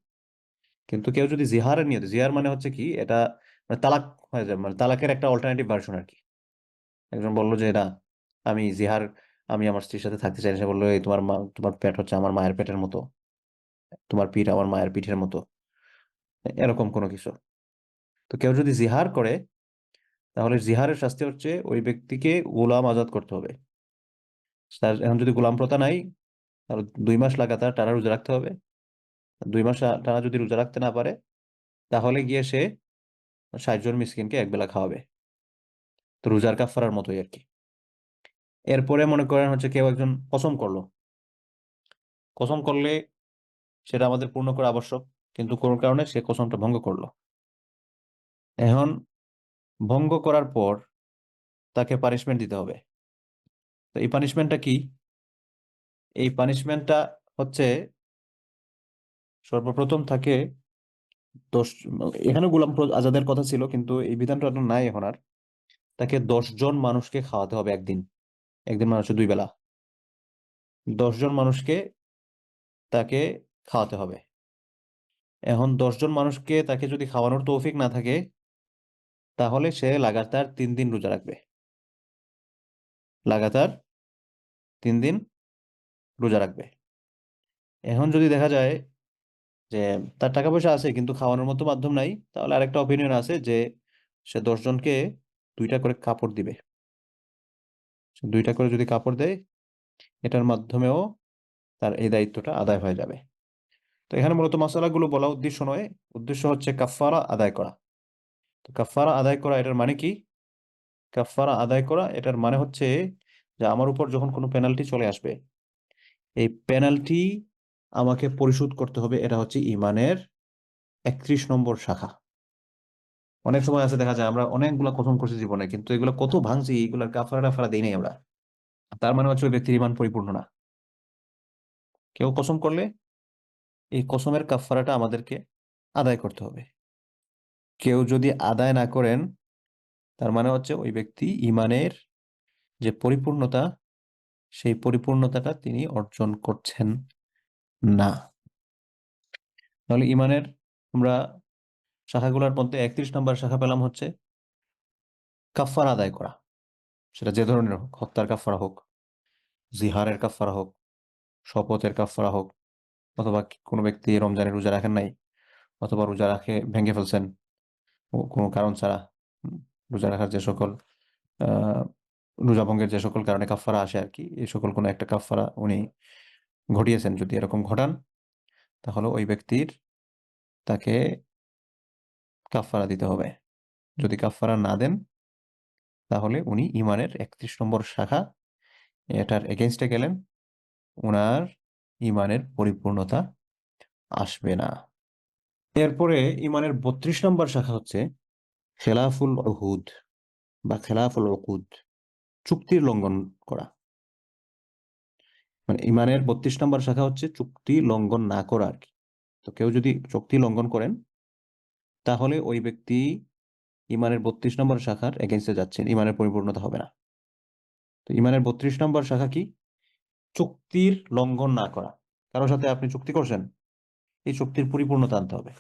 কিন্তু কেউ যদি জিহারের নিয়ত, জিহার মানে হচ্ছে কি, এটা মানে তালাক হয়ে যায়, মানে তালাকের একটা অল্টারনেটিভ ভার্সন আর কি। একজন বললো যে না, আমি জিহার, আমি আমার স্ত্রীর সাথে থাকতে চাই না। সে বললো এই তোমার মা, তোমার পেট হচ্ছে আমার মায়ের পেটের মতো, তোমার পিঠ আমার মায়ের পিঠের মতো, এরকম কোনো কিছু। তো কেউ যদি জিহার করে, তাহলে জিহারের শাস্তি হচ্ছে ওই ব্যক্তিকে গোলাম আজাদ করতে হবে। তার এখন যদি গোলাম প্রথা নাই, তাহলে 2 মাস লাগাতার টানা রোজা রাখতে হবে। 2 মাস টানা যদি রোজা রাখতে না পারে, তাহলে গিয়ে সে 60 জন মিসকিনকে একবেলা খাওয়াবে। তো রোজার কাফারার মতোই আর কি। এরপরে মনে করেন হচ্ছে কেউ একজন কসম করলো। কসম করলে সেটা আমাদের পূর্ণ করা আবশ্যক, কিন্তু কোন কারণে সে কসমটা ভঙ্গ করলো। এখন ভঙ্গ করার পর তাকে পানিশমেন্ট দিতে হবে। তো এই পানিশমেন্টটা কি? এই পানিশমেন্টটা হচ্ছে সর্বপ্রথম তাকে 10, এখানে গোলাম আজাদের কথা ছিল কিন্তু এই বিধানটা আর নাই এখন আর। তাকে 10 জন মানুষকে খাওয়াতে হবে একদিন। একদিন মানুষের 2 বেলা 10 জন মানুষকে তাকে খাওয়াতে হবে। এখন 10 জন মানুষকে তাকে যদি খাওয়ানোর তৌফিক না থাকে, তাহলে সে লাগাতার 3 দিন রোজা রাখবে। লাগাতার 3 দিন রোজা রাখবে। এখন যদি দেখা যায় যে তার টাকা পয়সা আছে কিন্তু খাওয়ানোর মতো মাধ্যম নাই, তাহলে আরেকটা অপিনিয়ন আছে যে সে 10 জনকে 2টা করে কাপড় দিবে। 2টা করে যদি কাপড় দেয়, এটার মাধ্যমেও তার এই দায়িত্বটা আদায় হয়ে যাবে। তো এখানে মূলত মাসালাগুলো বলা উদ্দেশ্য নয়, উদ্দেশ্য হচ্ছে কাফফারা আদায় করা। তো কাফফারা আদায় করা এটার মানে কি? কাফফারা আদায় করা এটার মানে হচ্ছে যে আমার উপর যখন কোনো পেনাল্টি চলে আসবে, এই পেনাল্টি আমাকে পরিশোধ করতে হবে। এটা হচ্ছে ইমানের 31 নম্বর শাখা। অনেক সময় আছে দেখা যায় আমরা অনেকগুলা কসম করছি জীবনে, কিন্তু এগুলো কত ভাঙছি, এগুলার কাফারা টাফারা দেই নাই আমরা। তার মানে হচ্ছে ওই ব্যক্তির ইমান পরিপূর্ণ না। কেউ কসম করলে এই কসমের কাফারাটা আমাদেরকে আদায় করতে হবে। কেউ যদি আদায় না করেন, তার মানে হচ্ছে ওই ব্যক্তি ইমানের যে পরিপূর্ণতা, সেই পরিপূর্ণতাটা তিনি অর্জন করছেন না। তাহলে ইমানের আমরা শাখাগুলোর মধ্যে 31 নম্বর শাখা পেলাম হচ্ছে কাফারা আদায় করা। সেটা যে ধরনের হোক, হত্যার কাফারা হোক, জিহারের কাফারা হোক, শপথের কাফারা হোক, অথবা কোনো ব্যক্তি রমজানের রোজা রাখেন নাই, অথবা রোজা রাখে ভেঙে ফেলছেন কোনো কারণ ছাড়া। রোজা রাখার যে সকল আহ রোজা ভঙ্গের যে সকল কারণে কাফারা আসে আর কি, এই সকল কোনো একটা কাফারা উনি ঘটিয়েছেন, যদি এরকম ঘটান, তাহলে ওই ব্যক্তির তাকে কাফারা দিতে হবে। যদি কাফারা না দেন, তাহলে উনি ইমানের 31 নম্বর শাখা, এটার এগেনস্টে গেলেন, উনার ইমানের পরিপূর্ণতা আসবে না। এরপরে ইমানের 32 নম্বর শাখা হচ্ছে খেলাফুল উহুদ বা খেলাফুল উকুদ, চুক্তির লঙ্ঘন করা। মানে ইমানের 32 নম্বর শাখা হচ্ছে চুক্তি লঙ্ঘন না করা আর কি। তো কেউ যদি চুক্তি লঙ্ঘন করেন, তাহলে ওই ব্যক্তি ইমানের 32 নম্বর শাখার এগেনস্টে যাচ্ছেন, ইমানের পরিপূর্ণতা হবে না। তো ইমানের 32 নম্বর শাখা কি? চুক্তির লঙ্ঘন না করা। কারোর সাথে আপনি চুক্তি করছেন, এই চুক্তির পরিপূর্ণতা আনতে হবে।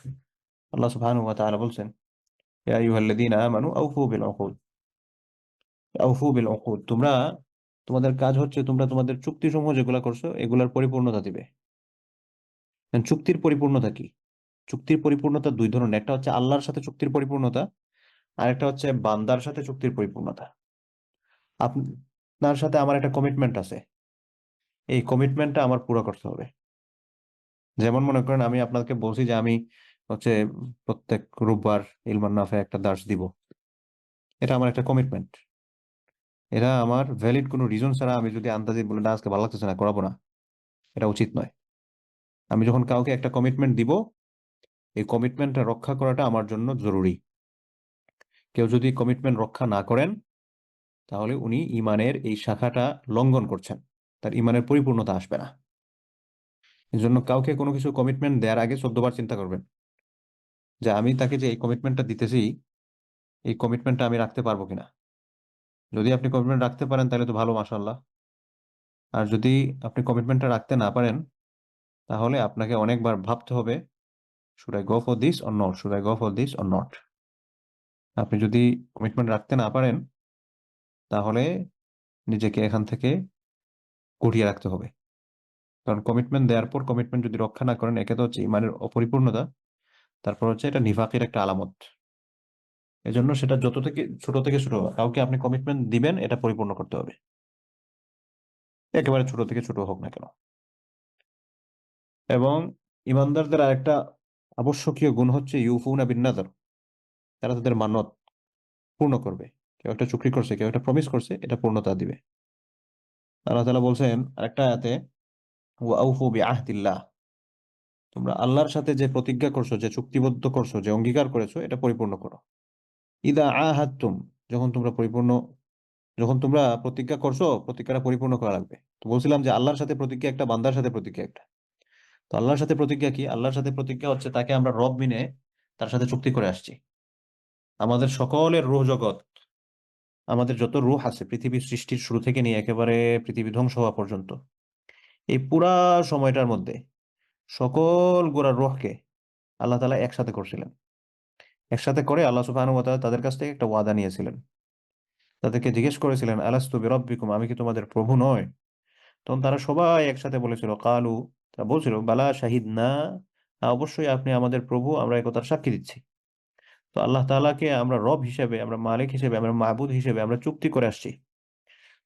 আল্লাহ সুবহানাহু ওয়া তাআলা বলছেন, ইয়া আইয়ুহাল্লাযীনা আমানু আউফু বিল উকুদ, আউফু বিল উকুদ, তোমরা, তোমাদের কাজ হচ্ছে তোমরা তোমাদের চুক্তিসমূহ যেগুলা করছো এগুলার পরিপূর্ণতা দিবে। চুক্তির পরিপূর্ণতা কি? চুক্তির পরিপূর্ণতা 2 ধরনের। একটা হচ্ছে আল্লাহর সাথে চুক্তির পরিপূর্ণতা, আর একটা হচ্ছে বান্দার সাথে চুক্তির পরিপূর্ণতা। আপনার সাথে আমার একটা কমিটমেন্ট আছে, এই কমিটমেন্টটা আমার পুরো করতে হবে। যেমন মনে করেন আমি আপনাকে বলছি যে আমি হচ্ছে প্রত্যেক রোববার ইলমান নাফে একটা দার্স দিব। এটা আমার একটা কমিটমেন্ট। এটা আমার ভ্যালিড কোনো রিজন ছাড়া আমি যদি আন্দাজে বলে না আজকে ভালো লাগতেছে না, করাবো না, এটা উচিত নয়। আমি যখন কাউকে একটা কমিটমেন্ট দিব, এই কমিটমেন্টটা রক্ষা করাটা আমার জন্য জরুরি। কেউ যদি কমিটমেন্ট রক্ষা না করেন তাহলে উনি ইমানের এই শাখাটা লঙ্ঘন করছেন, তার ইমানের পরিপূর্ণতা আসবে না। এই জন্য কাউকে কোনো কিছু কমিটমেন্ট দেওয়ার আগে 14 বার চিন্তা করবেন যে আমি তাকে যে এই কমিটমেন্টটা দিতেছি, এই কমিটমেন্টটা আমি রাখতে পারবো কিনা। যদি আপনি কমিটমেন্ট রাখতে পারেন তাহলে তো ভালো, মাশাআল্লাহ। আর যদি আপনি কমিটমেন্টটা রাখতে না পারেন তাহলে আপনাকে অনেকবার ভাবতে হবে, should I go for this or not, should I go for this or not. আপনি যদি কমিটমেন্ট রাখতে না পারেন তাহলে নিজেকে এখান থেকে গুটিয়ে রাখতে হবে। কারণ কমিটমেন্ট দেওয়ার পর কমিটমেন্ট যদি রক্ষা না করেন, একে তো হচ্ছে ইমানের অপরিপূর্ণতা, তারপর হচ্ছে এটা নিফাকের একটা আলামত। এজন্য সেটা যত থেকে ছোট কাউকে আপনি কমিটমেন্ট দিবেন, এটা পরিপূর্ণ করতে হবে, একেবারে ছোট থেকে ছোট হোক না কেন। এবং ইমানদারদের আরেকটা আবশ্যকীয় গুণ হচ্ছে ইউফুনা বিন নাযর, তারা তাদের মানত পূর্ণ করবে। কেউ একটা চুক্তি করছে, কেউ একটা প্রমিস করছে, এটা পূর্ণতা দিবে। আল্লাহ তাআলা বলছেন আরেকটা আয়াতে, ওয়া আউফু বিআহদিল্লাহ, তোমরা আল্লাহর সাথে যে প্রতিজ্ঞা করছো, যে চুক্তিবদ্ধ করছো, যে অঙ্গীকার করেছো, এটা পরিপূর্ণ করো। ইদা আহাদতুম, যখন তোমরা প্রতিজ্ঞা করছো, প্রতিজ্ঞাটা পরিপূর্ণ করা লাগবে। তো বলছিলাম যে আল্লাহর সাথে প্রতিজ্ঞা একটা, বান্দার সাথে প্রতিজ্ঞা একটা। তো আল্লাহর সাথে প্রতিজ্ঞা কি? আল্লাহর সাথে প্রতিজ্ঞা হচ্ছে তাকে আমরা রব মেনে তার সাথে চুক্তি করে আসছি। আমাদের সকলের রূহ জগৎ, আমাদের যত রূহ আছে পৃথিবীর সৃষ্টির শুরু থেকে নিয়ে একেবারে পৃথিবী ধ্বংস হওয়া পর্যন্ত, এই পুরা সময়টার মধ্যে সকল গোড়ার রূহকে আল্লাহ তাআলা একসাথে করছিলেন। একসাথে করে আল্লাহ সুবহানাহু ওয়া তাআলা তাদের কাছ থেকে একটা ওয়াদা নিয়েছিলেন। তাদেরকে জিজ্ঞেস করেছিলেন, আলাস্তু বিরাব্বিকুম, আমি কি তোমাদের প্রভু নয়? তখন তারা সবাই একসাথে বলেছিল, কালু, তারা বলছিল, বালা শাহিদনা, অবশ্যই আপনি আমাদের প্রভু, আমরা একথার সাক্ষী দিচ্ছি। তো আল্লাহ তাআলাকে আমরা রব হিসেবে, আমরা মালিক হিসেবে, আমরা মাবুদ হিসেবে আমরা চুক্তি করে আসছি।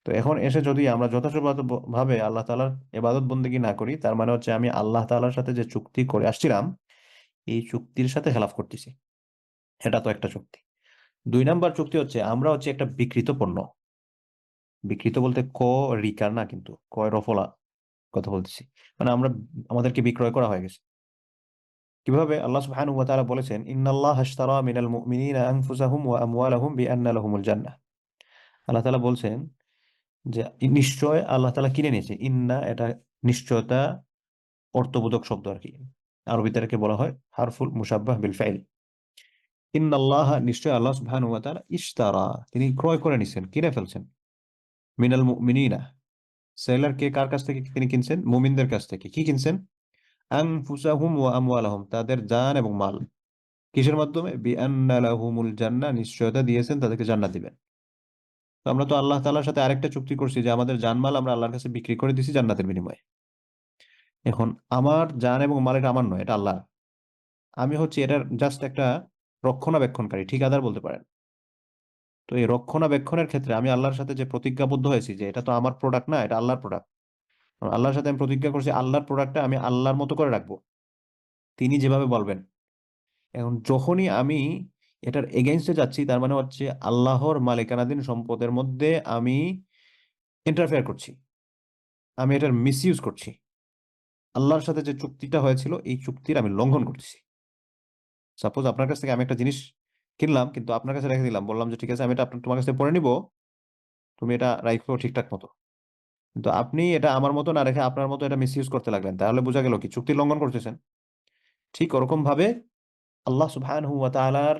তো এখন এসে যদি আমরা যথাযথ ভাবে আল্লাহ তাআলার ইবাদত বন্দেগী না করি, তার মানে হচ্ছে আমি আল্লাহ তাআলার সাথে যে চুক্তি করে আসছিলাম, এই চুক্তির সাথে খেলাফ করতেছি। এটা তো একটা চুক্তি। 2 নাম্বার চুক্তি হচ্ছে আমরা হচ্ছে একটা বিকৃত পণ্য। বিকৃত বলতে ক রিকার না, কিন্তু কয় রফলা কথা বলতেছি, মানে আমরা, আমাদেরকে বিক্রয় করা হয়ে গেছে। কিভাবে? আল্লাহ সুবহানাহু ওয়া তাআলা বলেছেন, ইন্নাল্লাহা আশতারা মিনাল মুমিনিনা আনফুসাহুম ওয়া আমওয়ালাহুম বিআন্না লাহুমুল জান্নাহ। আল্লাহ তাআলা বলছেন যে নিশ্চয় আল্লাহ তাআলা কিনে নিয়েছে। ইন্না, এটা নিশ্চয়তা অর্থবোধক শব্দ আর কি। আরবিতে এটাকে বলা হয় হারফুল মুশাব্বাহ বিল ফাইল। ইন্নাল্লাহা, নিশ্চয় আল্লাহ সুবহানাহু ওয়া তাআলা, ইশতারা, তিনি ক্রয় করে নিছেন, কিনে ফেলছেন, মিনাল মুমিনিনা, সেলার কে, কার কাছ থেকে তিনি কিনছেন? মুমিনদের কাছ থেকে। কি কিনছেন? আনফুসাহুম ওয়া আমওয়ালাহুম, তাদের জান এবং মাল। কিসের মাধ্যমে? বিআন্না লাহুমুল জান্নাহ, নিশ্চয়তা দিয়েছেন তাদেরকে জান্নাত দিবেন। তো আমরা তো আল্লাহ তাআলার সাথে আরেকটা চুক্তি করছি যে আমাদের জানমাল আমরা আল্লাহর কাছে বিক্রি করে দিছি জান্নাতের বিনিময়ে। এখন আমার জান এবং মাল এটা আমার নয়, এটা আল্লাহ। আমি হচ্ছে এটার জাস্ট একটা রক্ষণাবেক্ষণকারী, ঠিকাদার বলতে পারেন। তো এই রক্ষণাবেক্ষণের ক্ষেত্রে আমি আল্লাহর সাথে যে প্রতিজ্ঞাবদ্ধ হয়েছি যে এটা তো আমার প্রোডাক্ট না, এটা আল্লাহর প্রোডাক্ট। আল্লাহর সাথে আমি প্রতিজ্ঞা করছি আল্লাহর প্রোডাক্টটা আমি আল্লাহর মতো করে রাখবো, তিনি যেভাবে বলবেন। এখন যখনই আমি এটার এগেইনস্টে যাচ্ছি, তার মানে হচ্ছে আল্লাহর মালিকানাধীন সম্পদের মধ্যে আমি ইন্টারফেয়ার করছি, আমি এটার মিসইউজ করছি। আল্লাহর সাথে যে চুক্তিটা হয়েছিল, এই চুক্তির আমি লঙ্ঘন করতেছি। সাপোজ আপনার কাছ থেকে আমি একটা জিনিস কিনলাম, কিন্তু আপনার কাছে রেখে দিলাম, বললাম যে ঠিক আছে আমি এটা তোমার কাছ থেকে পরে নিব, তুমি এটা রাখো ঠিকঠাক মতো। কিন্তু আপনি এটা আমার মতো না রেখে আপনার মতো এটা মিসইউজ করতে লাগলেন, তাহলে বোঝা গেল কি চুক্তি লঙ্ঘন করতেছেন। ঠিক ওরকম ভাবে আল্লাহ সুবহানাহু ওয়া তাআলার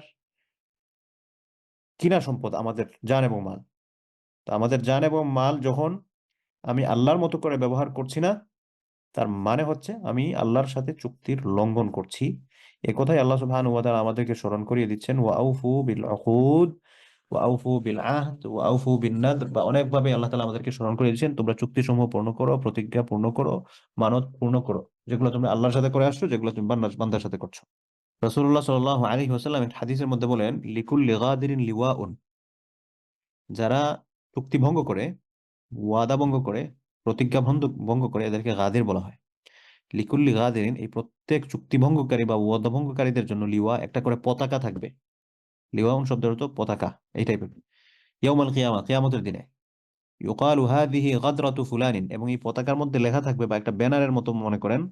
কিনা সম্পদ আমাদের জান এবং মাল, তো আমাদের জান এবং মাল যখন আমি আল্লাহর মতো করে ব্যবহার করছি না, তার মানে হচ্ছে আমি আল্লাহর সাথে চুক্তির লঙ্ঘন করছি। এ কথাই আল্লাহ সুবহানাহু ওয়া তাআলা আমাদেরকে স্মরণ করিয়ে দিচ্ছেন, ওয়া আউফু বিল উকুদ ওয়া আউফু বিল আহদ ওয়া আউফু বিন নাদর, বা অনেকভাবে আল্লাহ তাআলা আমাদেরকে স্মরণ করিয়ে দিচ্ছেন তোমরা চুক্তিসমূহ পূর্ণ করো, প্রতিজ্ঞা পূর্ণ করো, মানত পূর্ণ করো, যেগুলো তুমি আল্লাহর সাথে করে আসছো, যেগুলো তুমি বান্দার সাথে করছো। রাসূলুল্লাহ সাল্লাল্লাহু আলাইহি ওয়াসাল্লাম একটা হাদিসের মধ্যে বলেন, লিকুল্লি গাদিরিন লিওয়াউন, যারা চুক্তি ভঙ্গ করে, ওয়াদা ভঙ্গ করে, প্রতিজ্ঞা ভঙ্গ করে, এদেরকে গাদির বলা হয়। লিকুল্লি গাদিরিন, এই প্রত্যেক চুক্তি ভঙ্গকারী বা ওয়াদা ভঙ্গকারীদের জন্য লিওয়া, একটা করে পতাকা থাকবে। লিওয়াউন শব্দের অর্থ পতাকা, এই টাইপের। ইয়াউমাল কিয়ামা, কিয়ামতের দিনে। ইউকালু হাদিহি গাদরাতু ফুলানিন, এবং এই পতাকার মধ্যে লেখা থাকবে, বা একটা ব্যানারের মতো মনে করেন,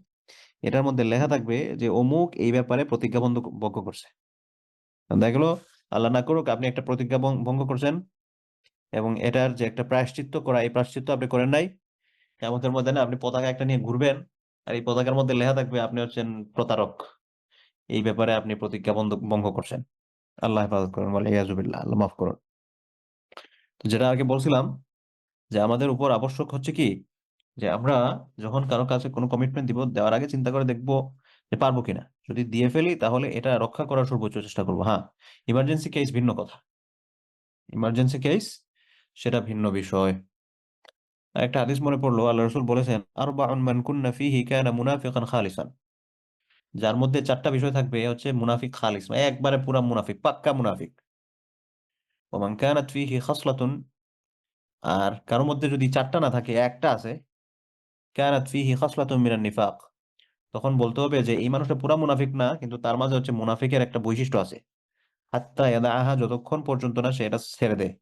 এটার মধ্যে লেখা থাকবে যে অমুক এই ব্যাপারে প্রতিজ্ঞা ভঙ্গ করছে। দেখা গেল আল্লাহ না করুক আপনি একটা প্রতিজ্ঞা ভঙ্গ করছেন এবং এটার যে একটা প্রায়শ্চিত্ত করা, এই প্রায়শ্চিত্ত আপনি করেন নাই। কিয়ামতের মধ্যে না আপনি পতাকা একটা নিয়ে ঘুরবেন, আর এই পতাকার মধ্যে লেখা থাকবে আপনি হচ্ছেন প্রতারক, এই ব্যাপারে আপনি প্রতিজ্ঞা ভঙ্গ করছেন। আল্লাহ হেফাজত করুন, বলে ইয়াজুবিল্লাহ, আল্লাহ মাফ করুন। তো যেটা আগে বলছিলাম যে আমাদের উপর আবশ্যক হচ্ছে কি, যে আমরা যখন কারো কাছে কোনো কমিটমেন্ট দিব, দেওয়ার আগে চিন্তা করে দেখবো যে পারবো কিনা। যদি দিয়ে ফেলি তাহলে এটা রক্ষা করার সর্বোচ্চ চেষ্টা করবো। হ্যাঁ, ইমার্জেন্সি কেস ভিন্ন কথা, ইমার্জেন্সি কেস সেটা ভিন্ন বিষয়। একটা হাদিস মনে পড়লো, আল্লাহ রসুল বলেছেন আরবাউন মান কুন্না ফীহি কানা মুনাফিকান খালিসান, যার মধ্যে চারটা বিষয় থাকবে হচ্ছে মুনাফিক খালিস, মানে একবারে পুরা মুনাফিক, পাক্কা মুনাফিক। ওমান কানাত ফীহি খাসলাতুন, আর কারোর মধ্যে যদি চারটা না থাকে, একটা আছে, কানাত ফীহি খাসলাতুন মিনান নিফাক, তখন বলতে হবে যে এই মানুষটা পুরা মুনাফিক না, কিন্তু তার মাঝে হচ্ছে মুনাফিকের একটা বৈশিষ্ট্য আছে, হাত্তা ইয়াদাআহা, যতক্ষণ পর্যন্ত না সে এটা ছেড়ে দেয়।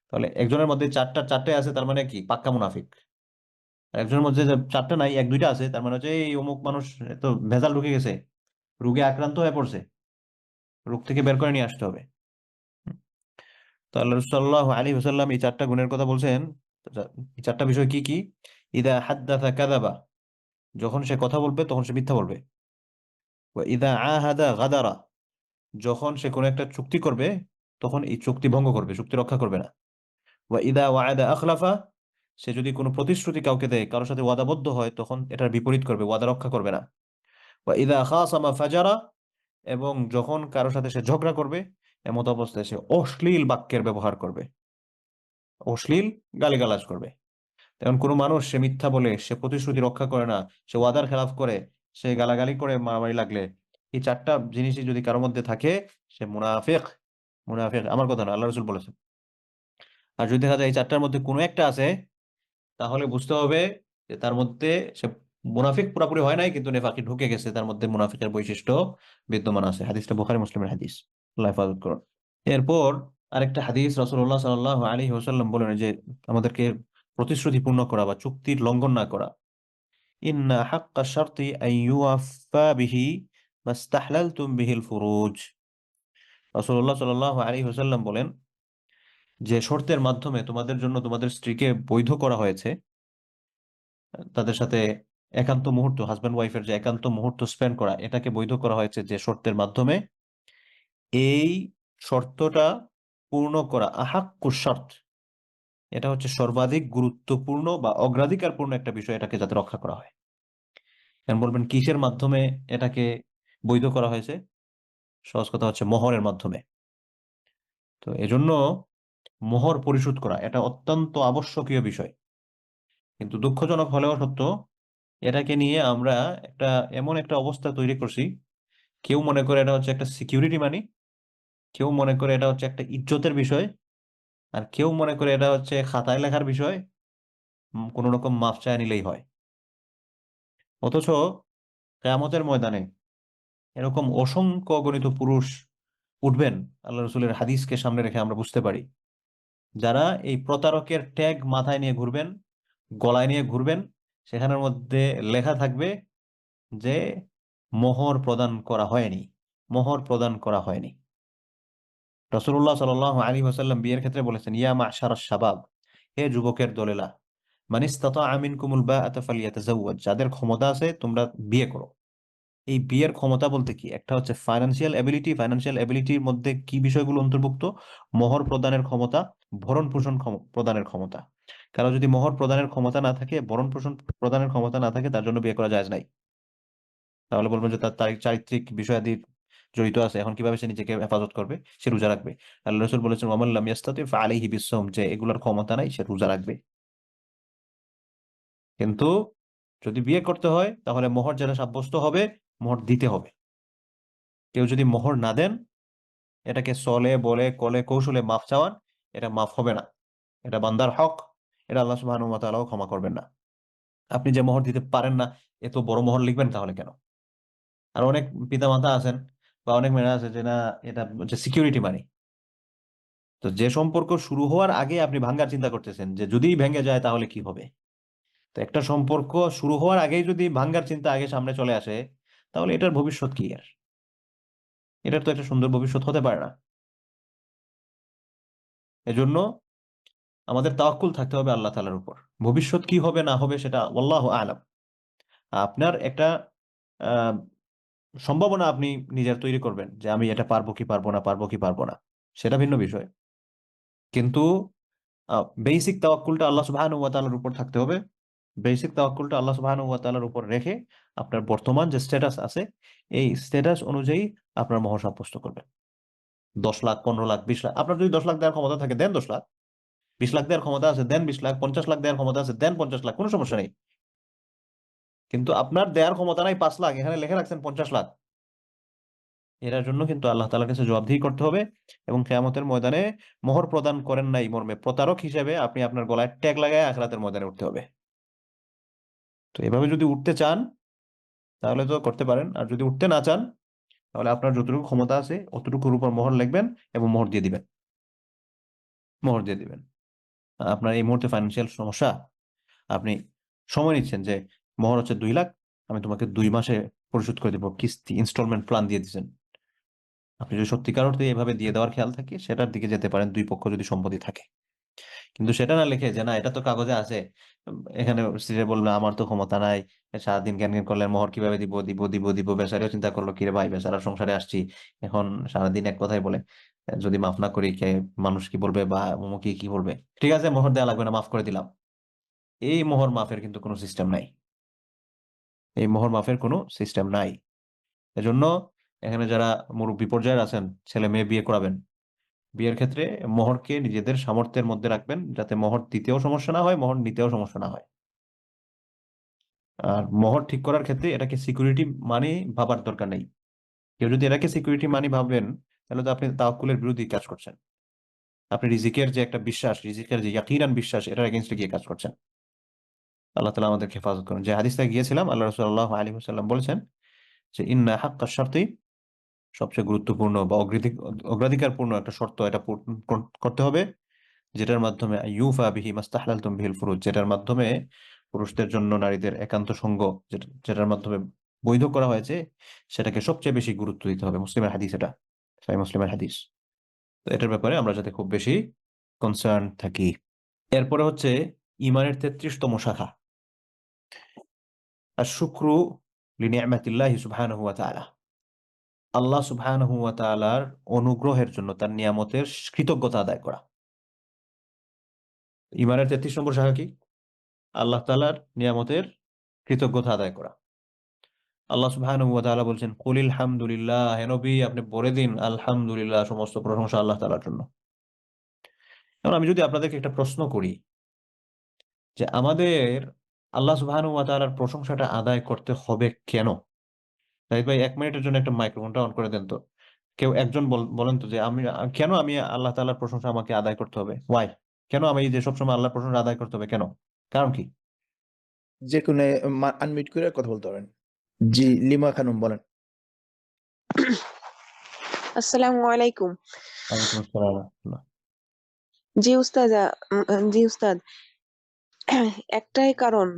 তাহলে একজনের মধ্যে চারটায় আছে, তার মানে কি পাক্কা মুনাফিক। আর একজনের মধ্যে যে চারটা নাই, এক দুইটা আছে, তার মানে হচ্ছে এই অমুক মানুষ তো ভেজাল ঢুকে গেছে, রোগে আক্রান্ত হয়ে পড়ছে, রোগ থেকে বের করে নিয়ে আসতে হবে। হুম। তো আল্লাহ সাল্লাল্লাহু আলাইহি ওয়াসাল্লাম এই চারটা গুণের কথা বলছেন। তো এই চারটা বিষয় কি কি? ইদা হাদ্দাসা কাযাবা, যখন সে কথা বলবে তখন সে মিথ্যা বলবে। ওয়া ইদা আহাদা গাদারা, যখন সে কোনো একটা চুক্তি করবে তখন এই চুক্তি ভঙ্গ করবে, চুক্তি রক্ষা করবে না। ওয়া ইদা ওয়াআদা আখলাফা, সে যদি কোনো প্রতিশ্রুতি কাউকে দেয়, কারোর সাথে ওয়াদাবদ্ধ হয়, তখন এটার বিপরীত করবে, ওয়াদা রক্ষা করবে না। ওয়া ইদা খাসামা ফাজারা, এবং যখন কারোর সাথে সে ঝগড়া করবে, এমত অবস্থায় সে অশ্লীল বাক্যের ব্যবহার করবে, অশ্লীল গালিগালাজ করবে। এখন কোনো মানুষ সে মিথ্যা বলে, সে প্রতিশ্রুতি রক্ষা করে না, সে ওয়াদার খেলাফ করে, সে গালাগালি করে, মারামারি লাগলে, এই চারটা জিনিসই যদি কারোর মধ্যে থাকে, সে মুনাফিক। মুনাফিক আমার কথা না, আল্লাহ রাসূল বলেছেন। আর যদি দেখা যায় এই চারটার মধ্যে কোনো একটা আছে, তাহলে বুঝতে হবে যে তার মধ্যে সে মুনাফিক পুরাপুরি হয় নাই, কিন্তু নেফাকি ঢুকে গেছে, তার মধ্যে মুনাফিকের বৈশিষ্ট্য বিদ্যমান আছে। হাদিসটা বুখারী মুসলিমের হাদিস। আল্লাহ হেফাজত করুন। এরপর আরেকটা হাদিস, রাসূলুল্লাহ সাল্লাল্লাহু আলাইহি ওয়াসাল্লাম বলেন যে আমাদেরকে প্রতিশ্রুতি পূর্ণ করা বা চুক্তির লঙ্ঘন না করা। ইন্না হাক্কা শারতি আন ইউওয়াফা বিহি মাস্তাহলালতুম বিহিল ফুরুজ, রাসূলুল্লাহ সাল্লাল্লাহু আলাইহি ওয়াসাল্লাম বলেন যে শর্তের মাধ্যমে তোমাদের জন্য তোমাদের স্ত্রীকে বৈধ করা হয়েছে, তাদের সাথে একান্ত মুহূর্ত, হাজব্যান্ড ওয়াইফের যে একান্ত মুহূর্ত স্পেন্ড করা, এটাকে বৈধ করা হয়েছে যে শর্তের মাধ্যমে। এই শর্তটা পূর্ণ করা আহাক্কু শর্ত, এটা হচ্ছে সর্বাধিক গুরুত্বপূর্ণ বা অগ্রাধিকারপূর্ণ একটা বিষয়, এটাকে যাতে রক্ষা করা হয়। এখন বলবেন কিসের মাধ্যমে এটাকে বৈধ করা হয়েছে? সহজ কথা হচ্ছে মোহরের মাধ্যমে। তো এজন্য মোহর পরিশোধ করা এটা অত্যন্ত আবশ্যকীয় বিষয়। কিন্তু দুঃখজনক হলেও সত্য, এটাকে নিয়ে আমরা একটা এমন একটা অবস্থা তৈরি করছি, কেউ মনে করে এটা হচ্ছে একটা সিকিউরিটি মানি, কেউ মনে করে এটা হচ্ছে একটা ইজ্জতের বিষয়, আর কেউ মনে করে এটা হচ্ছে খাতায় লেখার বিষয়, কোনো রকম মাফ চায় নিলেই হয়। অথচ কিয়ামতের ময়দানে এরকম অসংখ্য অগণিত পুরুষ উঠবেন, আল্লাহ রসুলের হাদিসকে সামনে রেখে আমরা বুঝতে পারি, যারা এই প্রতারকের ট্যাগ মাথায় নিয়ে ঘুরবেন, গলায় নিয়ে ঘুরবেন, সেখানের মধ্যে লেখা থাকবে যে মোহর প্রদান করা হয়নি, মোহর প্রদান করা হয়নি। রাসূলুল্লাহ সাল্লাল্লাহু আলাইহি ওয়াসাল্লাম বিয়ের ক্ষেত্রে বলেছেন ইয়া মা'শারাশ শাবাব, হে যুবকের দলেরা, মান ইসতাতাআ মিনকুমুল বাআতা ফালিয়াতাজাওয়াজ, যাদের ক্ষমতা আছে তোমরা বিয়ে করো। এই বিয়ের ক্ষমতা বলতে কি, একটা হচ্ছে ফাইনান্সিয়াল এবিলিটি, ফাইনান্সিয়াল এবিলিটির মধ্যে কি বিষয়গুলো অন্তর্ভুক্ত? মোহর প্রদানের ক্ষমতা, ভরণ পোষণ প্রদানের ক্ষমতা। কারো যদি মোহর প্রদানের ক্ষমতা না থাকে, ভরণ পোষণ প্রদানের ক্ষমতা না থাকে, তার জন্য বিয়ে করা জায়েজ নাই। তাহলে বলবেন যে তার চারিত্রিক বিষয়াদি জড়িত আছে, এখন কিভাবে সে নিজেকে হেফাজত করবে? সে রোজা রাখবে। আল্লাহ রাসূল বলেছেন ওয়ামান লাম ইয়াস্তাতি ফাআলাইহি বিসসাওম, যে এগুলোর ক্ষমতা নাই সে রোজা রাখবে। কিন্তু যদি বিয়ে করতে হয় তাহলে মোহর যেটা সাব্যস্ত হবে, মোহর দিতে হবে। কেউ যদি মোহর না দেন, এটাকে চলে বলে কলে কৌশলে মাফ চাওয়ান, এটা মাফ হবে না, এটা বান্দার হক, এটা আল্লাহ সুবহানাহু ওয়া তাআলাও ক্ষমা করবেন না। আপনি যে মোহর দিতে পারেন না, এত বড় মোহর লিখবেন তাহলে কেন? আর অনেক পিতামাতা আছেন বা অনেক মেয়েরা আছে যে না, এটা হচ্ছে সিকিউরিটি মানি। তো যে সম্পর্ক শুরু হওয়ার আগে আপনি ভাঙ্গার চিন্তা করতেছেন যে যদি ভেঙে যায় তাহলে কি হবে। তো একটা সম্পর্ক শুরু হওয়ার আগেই যদি ভাঙ্গার চিন্তা আগে সামনে চলে আসে, তাহলে এটার ভবিষ্যৎ কি? আর এটার তো একটা সুন্দর ভবিষ্যৎ হতে পারে না। এজন্য আমাদের তাওয়াক্কুল থাকতে হবে আল্লাহ তাআলার উপর। ভবিষ্যৎ কি হবে না হবে সেটা আল্লাহু আ'লাম। আপনার একটা আহ, সম্ভাবনা আপনি নিজের তৈরি করবেন যে আমি এটা পারবো কি পারবো না, পারবো কি পারবো না, সেটা ভিন্ন বিষয়। কিন্তু বেসিক তাওয়াক্কুলটা আল্লাহ সুবহানাহু ওয়া তাআলার উপর থাকতে হবে। বেসিক তাওয়াক্কুলটা আল্লাহ সুবহানাহু ওয়া তাআলার উপর রেখে আপনার বর্তমান যে স্ট্যাটাস আছে এই স্ট্যাটাস অনুযায়ী আপনার মহর সাব্যস্ত করবেন। 10 লাখ, 15 লাখ, 20 লাখ, আপনার যদি 10 লাখ দেওয়ার ক্ষমতা থাকে দেন 10 লাখ, 20 লাখ দেওয়ার ক্ষমতা আছে দেন 20 লাখ, 50 লাখ দেওয়ার ক্ষমতা আছে দেন 50 লাখ, কোনো সমস্যা নেই। কিন্তু আপনার দেওয়ার ক্ষমতা নাই 5 লাখ, এখানে লিখে রাখছেন 50 লাখ, এটার জন্য কিন্তু আল্লাহ তাআলার কাছে জবাবদিহি করতে হবে। এবং কিয়ামতের ময়দানে মোহর প্রদান করেন নাই মর্মে প্রতারক হিসেবে আপনি আপনার গলায় ট্যাগ লাগায় আখিরাতের ময়দানে উঠতে হবে। তো এভাবে যদি উঠতে চান তাহলে তো করতে পারেন, আর যদি উঠতে না চান তাহলে আপনার যতটুকু ক্ষমতা আছে অতটুকুর উপর মোহর লিখবেন এবং মোহর দিয়ে দিবেন। মোহর দিয়ে দিবেন। আপনার এই মুহূর্তে ফাইন্যান্সিয়াল সমস্যা, আপনি সময় নিচ্ছেন যে মোহর হচ্ছে 2 লাখ, আমি তোমাকে 2 মাসে পরিশোধ করে দেবো, কিস্তি ইনস্টলমেন্ট প্ল্যান দিয়ে দিচ্ছেন। আপনি যদি সত্যিকার অর্থে এভাবে দিয়ে দেওয়ার খেয়াল থাকে সেটার দিকে যেতে পারেন, দুই পক্ষ যদি সম্মতি থাকে। কিন্তু সেটা না লিখে যে না এটা তো কাগজে আছে, এখানে স্ত্রীরা বলবে আমার তো ক্ষমতা নাই, সারাদিন জ্ঞান জ্ঞান করলে মোহর কিভাবে দিব দিব দিব দিব, বেচারিও চিন্তা করলো কিরে ভাই বেচারা সংসারে আসছি, এখন সারাদিন এক কথাই বলে, যদি মাফ না করি কে, মানুষ কি বলবে বা অমুকি কি বলবে, ঠিক আছে মোহর দেওয়া লাগবে না, মাফ করে দিলাম। এই মোহর মাফের কিন্তু কোনো সিস্টেম নাই। এই মোহর মাফের কোনো সিস্টেম নাই। এজন্য এখানে যারা মুরব্বী পর্যায়ে আছেন, ছেলে মেয়ে বিয়ে করাবেন, বিয়ের ক্ষেত্রে মোহরকে নিজেদের সামর্থ্যের মধ্যে রাখবেন, যাতে মোহর দিতেও সমস্যা না হয়, মোহর নিতেও সমস্যা না হয়। আর মোহর ঠিক করার ক্ষেত্রে এটাকে সিকিউরিটি মানি ভাবার দরকার নেই। কেউ যদি এটাকে সিকিউরিটি মানি ভাবেন তাহলে তো আপনি তাওয়াক্কুলের বিরোধী কাজ করছেন। আপনি রিজিকের যে একটা বিশ্বাস, রিজিকের যে ইয়াকিনান বিশ্বাস, এটার এগেইনস্টে গিয়ে কাজ করছেন। আল্লাহ তাআলা আমাদেরকে হেফাজত করুন। যে হাদিসটা গিয়েছিলাম, আল্লাহ রাসূল সাল্লাল্লাহু আলাইহি ওয়াসাল্লাম বলেছেন যে ইন্না হাক্কাশ শারতি, সবচেয়ে গুরুত্বপূর্ণ বা অগ্রাধিকারপূর্ণ একটা শর্ত এটা পূরণ করতে হবে, যেটার মাধ্যমে ইউফা বিহি মাস্তাহলালতুম বিহিল ফুরুজ, যেটার মাধ্যমে পুরুষদের জন্য নারীদের একান্ত সঙ্গ, যেটার মাধ্যমে বৈধ করা হয়েছে, সেটাকে সবচেয়ে বেশি গুরুত্ব দিতে হবে। মুসলিমের হাদিস এটা, সহিহ মুসলিমের হাদিস। তো এটার ব্যাপারে আমরা যাতে খুব বেশি কনসার্ন থাকি। এরপরে হচ্ছে ইমানের 33তম শাখা, আর শুক্রু লিনিআমাতিল্লাহি সুবহানাহু ওয়া তাআলা, আল্লাহ সুবহানাহু ওয়া তাআলার অনুগ্রহের জন্য তার নিয়ামতের কৃতজ্ঞতা আদায় করা। ইমানের 33 নম্বর শাখা কি? আল্লাহ তাআলার নিয়ামতের কৃতজ্ঞতা আদায় করা। আল্লাহ সুবহানাহু ওয়া তাআলা বলছেন কুলিল হামদুলিল্লাহ, হে নবী আপনি বলে দিন আলহামদুলিল্লাহ, সমস্ত প্রশংসা আল্লাহ তাআলার জন্য। এখন আমি যদি আপনাদেরকে একটা প্রশ্ন করি যে আমাদের আল্লাহ সুবহানাহু ওয়া তাআলার প্রশংসাটা আদায় করতে হবে কেন? জাহিদ ভাই 1 মিনিটের জন্য একটা মাইক্রোফোনটা অন করে দেন তো। কেউ একজন বলেন তো যে আমি কেন আমি আল্লাহ তাআলার প্রশংসা আমাকে আদায় করতে হবে? ওয়াই? কেন আমি এই যে সবসময় আল্লাহর প্রশংসা আদায় করতে হবে কেন? কারণ কি? যে কোনো আনমিউট করে কথা বলতে পারেন। জি, লিমা খানম বলেন। আসসালামু আলাইকুম। ওয়ালাইকুম আসসালাম ওয়া রাহমাতুল্লাহ। জি উস্তাদ, জি উস্তাদ, একটাই কারণ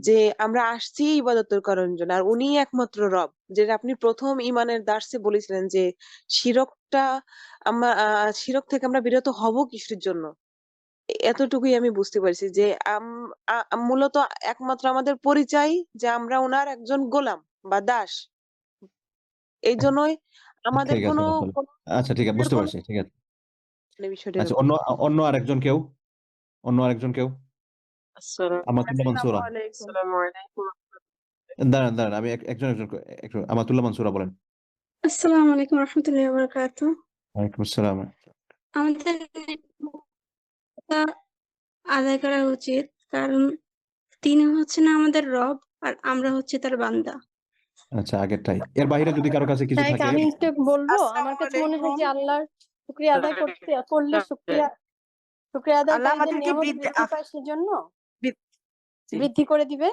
যে আমরা আসছি ইবাদতের করার জন্য, আর উনি একমাত্র রব। যেটা আপনি প্রথম ইমানের দার্সে বলেছিলেন যে শিরকটা আমরা শিরক থেকে আমরা বিরত হব কিসের জন্য, এতটুকুই আমি বুঝতে পারছি যে মূলত একমাত্র আমাদের পরিচয় যে আমরা ওনার একজন গোলাম বা দাস। এই জন্যই আমাদের ঠিক আছে কোনো রাসূল। আচ্ছা ঠিক আছে, বুঝতে কোনো পারছি, ঠিক আছে। বিষয়টার আচ্ছা, উপর। অন্য অন্য আরেকজন কেউ, অন্য আরেকজন কেউ, আমাতুল্লাহ মানসুরা। আসসালামু আলাইকুম। দাঁড়ান দাঁড়ান, আমি একজন একজন একটু, আমাতুল্লাহ মানসুরা বলেন। আসসালামু আলাইকুম রহমতুল্লাহি ওয়া বারাকাতুহু। ওয়ালাইকুম আসসালাম। আমাদের তা আদায় করা উচিত, কারণ তিনি হচ্ছেন আমাদের রব আর আমরা হচ্ছে তার বান্দা। আচ্ছা, আগেরটাই। এর বাইরে যদি কারো কাছে কিছু তাই থাকে, আমি একটু বলবো, আমার আসসালামু কাছে মনে হয় আলাইকুম। যে আল্লাহর শুকরিয়া আদায় করলে শুকরিয়া আল্লাহ আদায়কারীদের আমাদেরকে নিয়ামত বৃদ্ধি পায়, সেজন্য জি। বৃদ্ধি করে দিবে।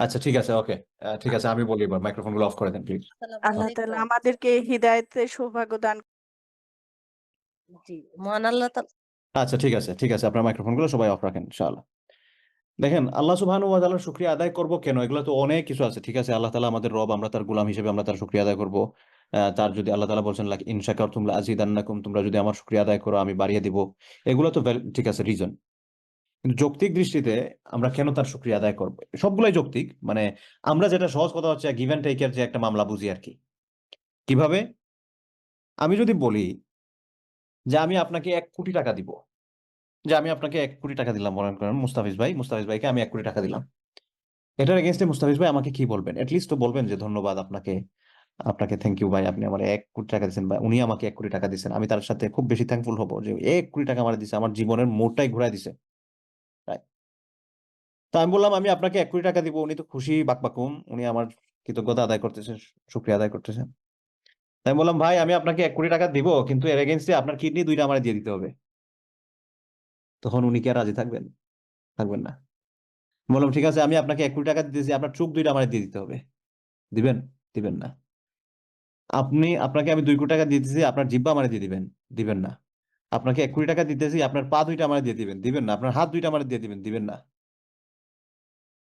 আচ্ছা ঠিক আছে, ওকে, ঠিক আছে, আমি বলি এবার, মাইক্রোফোন গুলো অফ করে দেন প্লিজ। আল্লাহ তাআলা আমাদেরকে হিদায়াতের সৌভাগ্য দান। জি, মহান আল্লাহ তাআলা। আচ্ছা ঠিক আছে, ঠিক আছে, আপনার মাইক্রোফোন গুলো সবাই অফ রাখেন ইনশাআল্লাহ। দেখেন, আল্লাহ সুবহানাহু ওয়া তাআলার শুকরিয়া আদায় করব কেন, এগুলো তো অনেক কিছু আছে। ঠিক আছে, আল্লাহ তাআলা আমাদের রব, আমরা তার গোলাম হিসেবে আমরা তার শুকরিয়া আদায় করব। তার যদি আল্লাহ তাআলা বলছেন লাক ইন শাকারতুম লা আযীদান্নাকুম, তোমরা যদি আমার শুকরিয়া আদায় করো আমি বাড়িয়ে দিব, এগুলো তো ঠিক আছে রিজন। কিন্তু যৌক্তিক দৃষ্টিতে আমরা কেন তার শুকরিয়া আদায় করব? সবগুলাই যৌক্তিক, মানে আমরা যেটা সহজ কথা হচ্ছে গিভ অ্যান্ড টেকের যে একটা মামলা বুঝি আর কি। কিভাবে? আমি যদি বলি যে আমি আপনাকে 1 কোটি টাকা দিব, যে আমি আপনাকে 1 কোটি টাকা দিলাম, মনে করেন মুস্তাফিজ ভাইকে আমি 1 কোটি টাকা দিলাম, এটার এগেইনস্টে মুস্তাফিজ ভাই আমাকে কি বলবেন? এটলিস্ট তো বলবেন যে ধন্যবাদ আপনাকে, আপনাকে থ্যাংক ইউ ভাই, আপনি আমার 1 কোটি টাকা দিচ্ছেন, বা উনি আমাকে 1 কোটি টাকা দিচ্ছেন, আমি তার সাথে খুব বেশি থ্যাঙ্কফুল হব যে 1 কোটি টাকা আমার দিচ্ছে, আমার জীবনের মোড়টাই ঘুরাই দিছে। Right? তো আমি বললাম আমি আপনাকে 1 কোটি টাকা দিব, উনি তো খুশি বাকবাকুম, উনি আমার কৃতজ্ঞতা আদায় করতেছেন, শুকরিয়া আদায় করতেছেন। তাই আমি বললাম ভাই আমি আপনাকে 1 কোটি টাকা দিব, কিন্তু এর এগেইনস্টে আপনার কিডনি 2টা আমার দিয়ে দিতে হবে। তখন উনি কি আর রাজি থাকবেন? থাকবেন না। বললাম ঠিক আছে আমি আপনাকে 1 কোটি টাকা দিতেছি, আপনার চোখ 2টা আমার দিয়ে দিতে হবে। দিবেন? দিবেন না। আপনাকে আমি 2 কোটি টাকা দিতেছি, আপনার জিহ্বা আমারে দিয়ে দিবেন? দিবেন না। আপনাকে 1 কোটি টাকা দিতেছি, আপনার পা 2টা আমারে দিয়ে দিবেন? দিবেন না। আপনার হাত 2টা আমারে দিয়ে দিবেন? দিবেন না।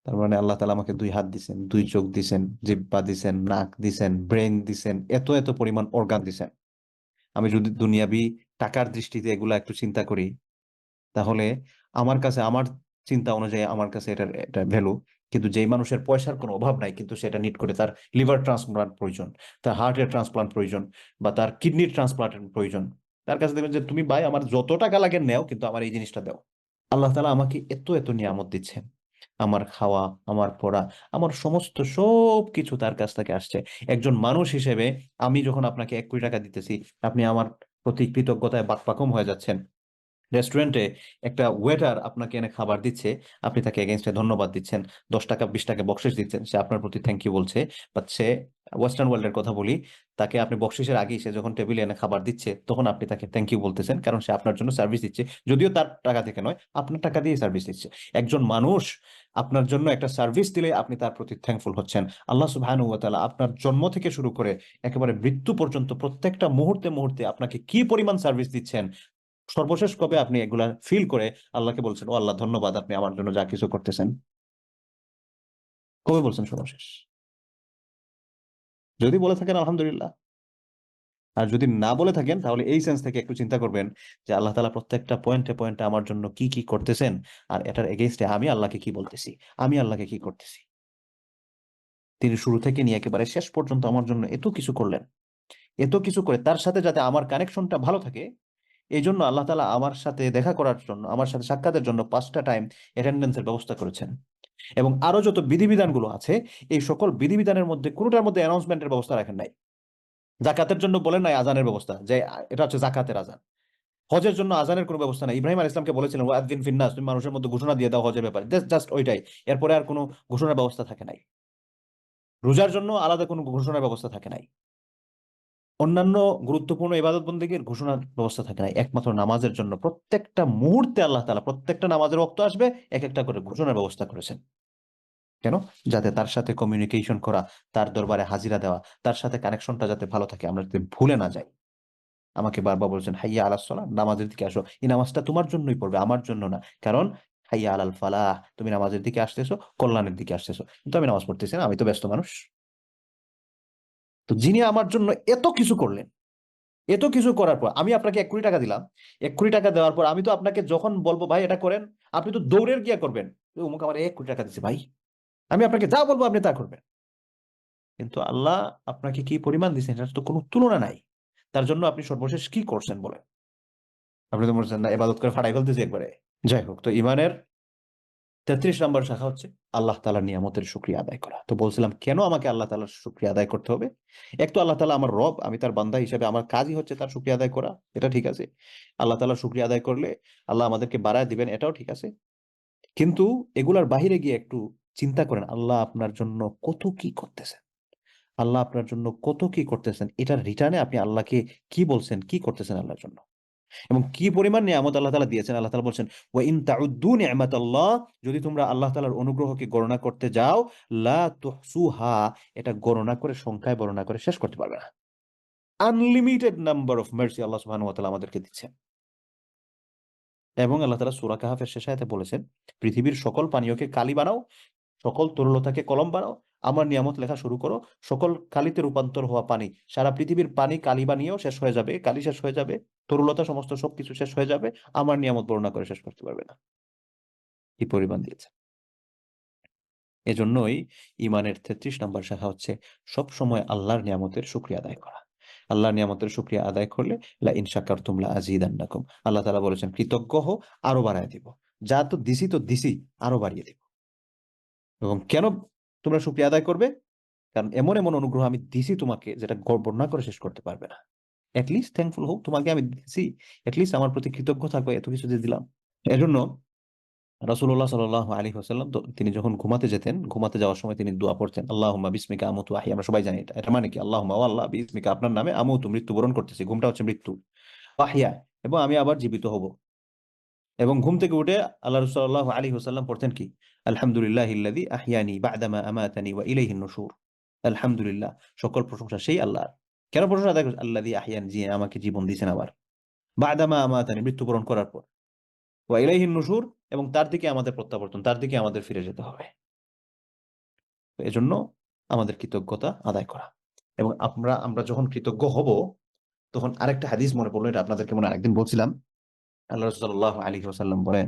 তার মানে আল্লাহ তাআলা আমাকে 2 হাত দিছেন, 2 চোখ দিছেন, জিহ্বা দিছেন, নাক দিছেন, ব্রেন দিছেন, এত এত পরিমাণ অর্গান দিছেন। আমি যদি দুনিয়াবি টাকার দৃষ্টিতে এগুলা একটু চিন্তা করি, তাহলে আমার কাছে, আমার চিন্তা অনুযায়ী আমার কাছে এটা ভ্যালু। কিন্তু যেই মানুষের পয়সার কোনো অভাব নাই, কিন্তু সেটা নিড করে, তার লিভার ট্রান্সপ্লান্ট প্রয়োজন, তার হার্টের ট্রান্সপ্লান্ট প্রয়োজন, বা তার কিডনির ট্রান্সপ্লান্ট প্রয়োজন, তার কাছে দেখবেন যে তুমি ভাই আমার যত টাকা লাগে নেও, কিন্তু আমার এই জিনিসটা দাও। আল্লাহ তাআলা আমাকে এত এত নিয়ামত দিচ্ছেন, আমার খাওয়া, আমার পড়া, আমার সমস্ত সব কিছু তার কাছ থেকে আসছে। একজন মানুষ হিসেবে আমি যখন আপনাকে 1 কোটি টাকা দিতেছি, আপনি আমার প্রতি কৃতজ্ঞতায় বাকপাকম হয়ে যাচ্ছেন। রেস্টুরেন্টে একটা ওয়েটার আপনাকে এনে খাবার দিচ্ছে, আপনি তাকে এগেইনস্টে ধন্যবাদ দিচ্ছেন, 10 টাকা 20 টাকা বকশিশ দিচ্ছেন, সে আপনার প্রতি থ্যাংক ইউ বলছে। বাট সে, ওয়েস্টার্ন ওয়ার্ল্ডের কথা বলি, তাকে আপনি বকশিসের আগেই সে যখন টেবিলে এনে খাবার দিচ্ছে, তখন আপনি তাকে থ্যাংক ইউ বলতেছেন, কারণ সে আপনার জন্য সার্ভিস দিচ্ছে, যদিও তার টাকা থেকে নয়, আপনার টাকা দিয়ে সার্ভিস দিচ্ছে। একজন মানুষ আপনার জন্য একটা সার্ভিস দিলে আপনি তার প্রতি থ্যাঙ্কফুল হচ্ছেন। আল্লাহ সুবহানাহু ওয়া তাআলা আপনার জন্ম থেকে শুরু করে একেবারে মৃত্যু পর্যন্ত প্রত্যেকটা মুহূর্তে মুহূর্তে আপনাকে কি পরিমাণ সার্ভিস দিচ্ছেন, সর্বশেষ কবে আপনি এগুলা ফিল করে আল্লাহকে বলছেন ও আল্লাহ ধন্যবাদ আপনি আমার জন্য যা কিছু করতেছেন? কবে বলছেন সর্বশেষ? যদি বলে থাকেন আলহামদুলিল্লাহ, আর যদি না বলে থাকেন তাহলে এই সেন্স থেকে একটু চিন্তা করবেন যে আল্লাহ তাআলা প্রত্যেকটা পয়েন্টে পয়েন্টে আমার জন্য কি কি করতেছেন, আর এটার এগেইনস্টে আমি আল্লাহকে কি বলতেছি, আমি আল্লাহকে কি করতেছি। তিনি শুরু থেকে নিয়ে একেবারে শেষ পর্যন্ত আমার জন্য এত কিছু করলেন, এত কিছু করে তার সাথে যাতে আমার কানেকশনটা ভালো থাকে, এই জন্য আল্লাহ তাআলা আমার সাথে দেখা করার জন্য, আমার সাথে সাক্ষাতের জন্য 5টা টাইম অ্যাটেন্ডেন্সের ব্যবস্থা করেছেন। এবং আরো যত বিধিবিধানগুলো আছে, এই সকল বিধিবিধানের মধ্যে কোনোটার মধ্যে অ্যানাউন্সমেন্টের ব্যবস্থা রাখেন নাই। জাকাতের জন্য বলেন নাই আজানের ব্যবস্থা, যে এটা হচ্ছে জাকাতের আজান। হজের জন্য আজানের কোনো ব্যবস্থা নাই। ইব্রাহিম আলাইহিস সালামকে বলেছিলেন ওয়াযিন ফিন্নাস, তুমি মানুষের মধ্যে ঘোষণা দিয়ে দাও হজের ব্যাপারে, জাস্ট ওইটাই। এরপরে আর কোনো ঘোষণার ব্যবস্থা থাকে নাই। রোজার জন্য আলাদা কোনো ঘোষণার ব্যবস্থা থাকে নাই। অন্যান্য গুরুত্বপূর্ণ ইবাদত বন্দেগীর ঘোষণার ব্যবস্থা থাকে নাই। একমাত্র নামাজের জন্য প্রত্যেকটা মুহূর্তে আল্লাহ তাআলা প্রত্যেকটা নামাজের ওয়াক্ত আসবে এক একটা করে ঘোষণার ব্যবস্থা করেছেন। কেন? যাতে তার সাথে কমিউনিকেশন করা, তার দরবারে হাজিরা দেওয়া, তার সাথে কানেকশনটা যাতে ভালো থাকে, আমরা যাতে ভুলে না যাই। আমাকে বারবার বলছেন হাইয়া আলাস সালাহ, নামাজের দিকে আসো, এই নামাজটা তোমার জন্যই পড়বে, আমার জন্য না। কারণ হাইয়া আলাল ফালাহ, তুমি নামাজের দিকে আসতেছো, কল্যাণের দিকে আসতেছো। কিন্তু আমি নামাজ পড়তেছি না, আমি তো ব্যস্ত মানুষ। তো যিনি আমার জন্য এত কিছু করলেন, এত কিছু করার পর আমি আপনাকে 1 কোটি টাকা দিলাম, 1 কোটি টাকা দেওয়ার পর আমি তো আপনাকে যখন বলবো ভাই এটা করেন, আপনি তো দৌড়ের গিয়া করবেন, অমুক আমার 1 কোটি টাকা দিচ্ছে ভাই, আমি আপনাকে যা বলবো আপনি তা করবেন। কিন্তু আল্লাহ আপনাকে কি পরিমাণ দিচ্ছেন এটার তো কোনো তুলনা নাই। তার জন্য আপনি সর্বশেষ কি করছেন বলেন? আপনি তো বলছেন না ইবাদত করে ফাটাই ফেলতেছি একবারে। যাই হোক, তো ইমানের 33 নম্বর শাখা হচ্ছে আল্লাহ তাআলার নিয়ামতের শুকরিয়া আদায় করা। তো বলছিলাম কেন আমাকে আল্লাহ তাআলার শুকরিয়া আদায় করতে হবে? এক তো আল্লাহ তাআলা আমার রব, আমি তার বান্দা হিসেবে আমার কাজই হচ্ছে তার শুকরিয়া আদায় করা, এটা ঠিক আছে। আল্লাহ তাআলার শুকরিয়া আদায় করলে আল্লাহ আমাদেরকে বাড়ায় দিবেন, এটাও ঠিক আছে। কিন্তু এগুলার বাহিরে গিয়ে একটু চিন্তা করেন আল্লাহ আপনার জন্য কত কি করতেছেন, আল্লাহ আপনার জন্য কত কি করতেছেন, এটার রিটার্নে আপনি আল্লাহকে কি বলছেন, কি করতেছেন আল্লাহর জন্য, এবং কি পরিমাণ নিয়ামত আল্লাহ তাআলা দিয়েছেন। আল্লাহ তাআলা বলছেন ওয়া ইন তাউদ্দু নি'মাতাল্লাহ, যদি তোমরা আল্লাহ তাআলার অনুগ্রহকে গণনা করতে যাও, লা তুহসুহা, এটা গণনা করে, সংখ্যায় বর্ণনা করে শেষ করতে পারবে না। আনলিমিটেড নাম্বার অফ মার্সি আল্লাহ সুবহানাহু ওয়া তাআলা আমাদেরকে দিচ্ছেন। এবং আল্লাহ তাআলা সূরা কাহাফের শেষ আয়াতে বলেছেন পৃথিবীর সকল পানীয়কে কালি বানাও, সকল তরলতাকে কলম বানাও, আমার নিয়ামত লেখা শুরু করো, সকল কালিতে রূপান্তর হওয়া পানি, সারা পৃথিবীর পানি কালি বানিয়েও শেষ হয়ে যাবে, কালি শেষ হয়ে যাবে, তরুলতা সমস্ত সবকিছু শেষ হয়ে যাবে, আমার নিয়ামত বর্ণনা করে শেষ করতে পারবে না, কি পরিমাণ দিয়েছে। এজন্যই ইমানের 33 নম্বর শাখা হচ্ছে সব সময় আল্লাহর নিয়ামতের শুকরিয়া আদায় করা। আল্লাহর নিয়ামতের শুকরিয়া আদায় করলে লা ইন শাকারতুম লা আযীদান্নাকুম, আল্লাহ তাআলা বলেছেন কৃতজ্ঞ হও আরো বাড়ায় দিব, যা তো দিছি আরো বাড়িয়ে দিব। এবং কেন তোমরা শুকরিয়া আদায় করবে? কারণ এমন এমন অনুগ্রহ আমি দিছি তোমাকে যেটা বর্ণনা করে শেষ করতে পারবে না। অ্যাটলিস্ট থ্যাঙ্কফুল হোক, তোমাকে আমি দিছি, অ্যাটলিস্ট আমার প্রতি কৃতজ্ঞ থাকো, এত কিছু যে দিলাম। এজন্য রাসূলুল্লাহ সাল্লাল্লাহু আলাইহি ওয়াসাল্লাম তিনি যখন ঘুমাতে যেতেন, ঘুমাতে যাওয়ার সময় তিনি দোয়া পড়তেন, আল্লাহুম্মা বিসমিকা আমুতু ওয়া আহইয়া। আমরা সবাই জানি এটা মানে কি, আল্লাহুম্মা, ও আল্লাহ, বিসমিকা আপনার নামে, আমুতু মৃত্যুবরণ করতেছি, ঘুমটা হচ্ছে মৃত্যু, ওয়া আহইয়া এবং আমি আবার জীবিত হব। এবং ঘুম থেকে উঠে আল্লাহ রাসূল সাল্লাল্লাহু আলাইহি ওয়াসাল্লাম পড়তেন কি, আলহামদুলিল্লাহিল্লাযী আহইয়ানি বা'দামা আমাতানি ওয়া ইলাইহিন নুশুর। আলহামদুলিল্লাহ, সকল প্রশংসা সেই আল্লাহর। কেন প্রশংসা আদায় করছেন? আল্লাযী আহইয়ানি, যিনি আমাকে জীবন দিয়েছেন আবার, বা'দামা আমাতানি, মৃত্যুবরণ করার পর, ওয়া ইলাইহিন নুশুর, এবং তার দিকে আমাদের প্রত্যাবর্তন, তার দিকে আমাদের ফিরে যেতে হবে। তো এজন্য আমাদের কৃতজ্ঞতা আদায় করা। এবং আমরা যখন কৃতজ্ঞ হব, তখন আরেকটা হাদিস মনে পড়লো, এটা আপনাদেরকে মনে আরেকদিন বলছিলাম। আল্লাহ রাসূল সাল্লাল্লাহু আলাইহি ওয়াসাল্লাম বলেন,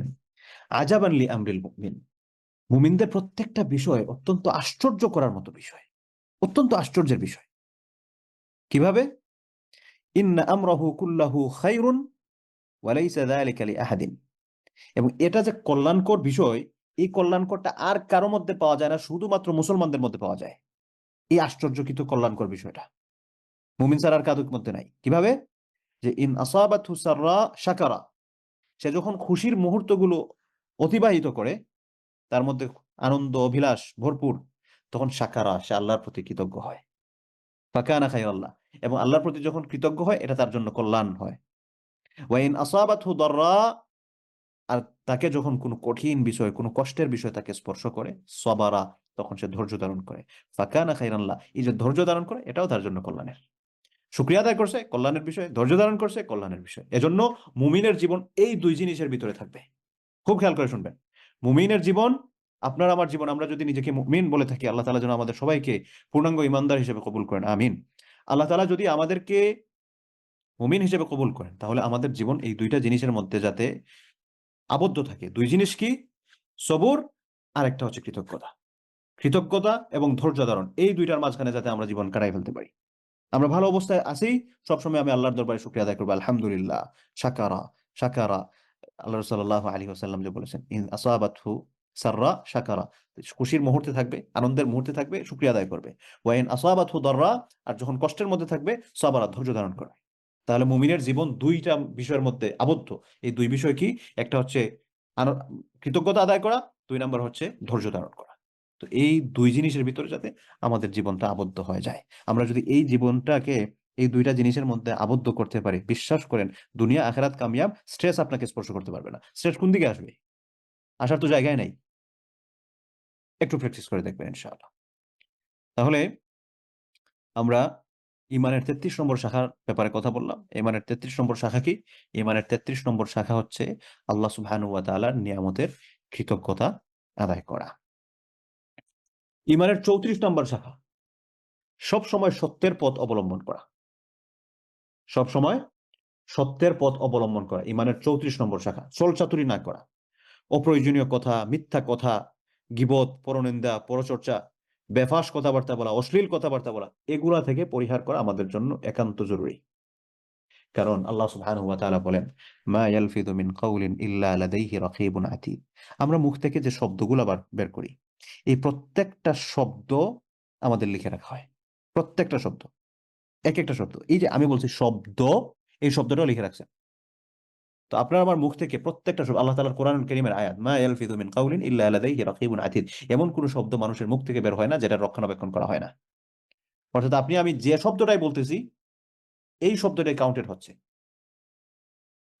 আজাবান লি আমরিল মুমিন, মুমিনদের প্রত্যেকটা বিষয় অত্যন্ত আশ্চর্য করার মতো বিষয়, অত্যন্ত আশ্চর্যের বিষয়। কিভাবে? ইন্না আমরাহু কুল্লাহু খায়রুন ওয়া লাইসা যালিকা লিআহাদিন। এবং এটা যে কল্যাণকর বিষয়, এই কল্যাণকরটা আর কারো মধ্যে পাওয়া যায় না, শুধুমাত্র মুসলমানদের মধ্যে পাওয়া যায়। এই আশ্চর্যকৃত কল্যাণকর বিষয়টা মুমিন ছাড়া আর কারোর মধ্যে নাই। কিভাবে? যে ইন আসাবাতহু সাররা শাকারা, সে যখন খুশির মুহূর্তগুলো অতিবাহিত করে, তার মধ্যে আনন্দ অভিলাষ ভরপুর, তখন শাকারা, সে আল্লাহর প্রতি কৃতজ্ঞ হয়, ফাকানা খায়রাল্লাহ, এবং আল্লাহর প্রতি যখন কৃতজ্ঞ হয় এটা তার জন্য কল্যাণ হয়। ওয়া ইন আসাবাতহু দাররা, আর তাকে যখন কোনো কঠিন বিষয়, কোনো কষ্টের বিষয় তাকে স্পর্শ করে, সবারা, তখন সে ধৈর্য ধারণ করে, ফাকানা খায়রাল্লাহ, এই যে ধৈর্য ধারণ করে এটাও তার জন্য কল্যাণের। শুকরিয়া আদায় করছে কল্যাণের বিষয়, ধৈর্য ধারণ করছে কল্যাণের বিষয়। এজন্য মুমিনের জীবন এই দুই জিনিসের ভিতরে থাকবে। খুব খেয়াল করে শুনবেন, মুমিনের জীবন, আপনার আমার জীবন, আমরা যদি নিজেকে মুমিন বলে থাকি, আল্লাহ তাআলা যেন আমাদের সবাইকে পূর্ণাঙ্গ ইমানদার হিসেবে কবুল করেন, আমিন। আল্লাহ তাআলা যদি আমাদেরকে মুমিন হিসেবে কবুল করেন, তাহলে আমাদের জীবন এই দুইটা জিনিসের মধ্যে যাতে আবদ্ধ থাকে। দুই জিনিস কি? সবুর, আর একটা হচ্ছে কৃতজ্ঞতা। কৃতজ্ঞতা এবং ধৈর্য ধারণ, এই দুইটার মাঝখানে যাতে আমরা জীবন কাটাই ফেলতে পারি। আমরা ভালো অবস্থায় আছি, সবসময় আমি আল্লাহর দরবারে শুকরিয়া আদায় করবো, আলহামদুলিল্লাহ, শাকারা শাকারা। আল্লাহ রাসূল সাল্লাল্লাহু আলাইহি ওয়াসাল্লাম যে বলেছেন, ইন আসাবাতহু সাররা শাকারা, খুশির মুহূর্তে থাকবে, আনন্দের মুহূর্তে থাকবে, শুকরিয়া আদায় করবে। ওয়া ইন আসাবাতহু দাররা, আর যখন কষ্টের মধ্যে থাকবে, সাবারা, ধৈর্য ধারণ করবে। তাহলে মুমিনের জীবন দুইটা বিষয়ের মধ্যে আবদ্ধ। এই দুই বিষয় কি? একটা হচ্ছে কৃতজ্ঞতা আদায় করা, দুই নাম্বার হচ্ছে ধৈর্য ধারণ করা। তো এই দুই জিনিসের ভিতরে যাতে আমাদের জীবনটা আবদ্ধ হয়ে যায়, আমরা যদি এই জীবনটাকে এই দুইটা জিনিসের মধ্যে আবদ্ধ করতে পারি, বিশ্বাস করেন দুনিয়া আখিরাত কামিয়াব। স্ট্রেস আপনাকে স্পর্শ করতে পারবে না। স্ট্রেস কোন দিকে আসবে? আসার তো জায়গায় নাই। একটু প্র্যাকটিস করে দেখবেন ইনশাআল্লাহ। তাহলে আমরা ইমানের 33 নম্বর শাখার ব্যাপারে কথা বললাম। ইমানের 33 নম্বর শাখা কি? ইমানের 33 নম্বর শাখা হচ্ছে আল্লাহ সুবহানাহু ওয়া তাআলার নিয়ামতের কৃতজ্ঞতা আদায় করা। ইমানের 34 নম্বর শাখা সব সময় সত্যের পথ অবলম্বন করা। সব সময় সত্যের পথ অবলম্বন করা ইমানের 34 নম্বর শাখা। ছলচাতুরি না করা, অপ্রয়োজনীয় কথা, মিথ্যা কথা, গীবত, পরনিন্দা, পরচর্চা, বেফাস কথাবার্তা বলা, অশ্লীল কথাবার্তা বলা, এগুলা থেকে পরিহার করা আমাদের জন্য একান্ত জরুরি। কারণ আল্লাহ সুবহানাহু ওয়া তাআলা বলেন, মা ইয়ালফিযু মিন কাওলিন ইল্লা লাদাইহি রাকিবুন আতীদ। আমরা মুখ থেকে যে শব্দগুলো বের করি, এই প্রত্যেকটা শব্দ আমাদের লিখে রাখা হয়। প্রত্যেকটা শব্দ, এক একটা শব্দ। এই যে আমি বলছি শব্দ, এই শব্দটাও লিখে রাখছেন। তো আপনার আমার মুখ থেকে প্রত্যেকটা শব্দ, আল্লাহ তাআলার কোরআনুল কারীমের আয়াত, মা ইয়ালফিযু মিন কাওলিন ইল্লা লাদাইহি রাকিবুন আতীদ, এমন কোন শব্দ মানুষের মুখ থেকে বের হয় না যেটা রক্ষণাবেক্ষণ করা হয় না। অর্থাৎ আপনি আমি যে শব্দটাই বলতেছি, এই শব্দটাই কাউন্টেড হচ্ছে।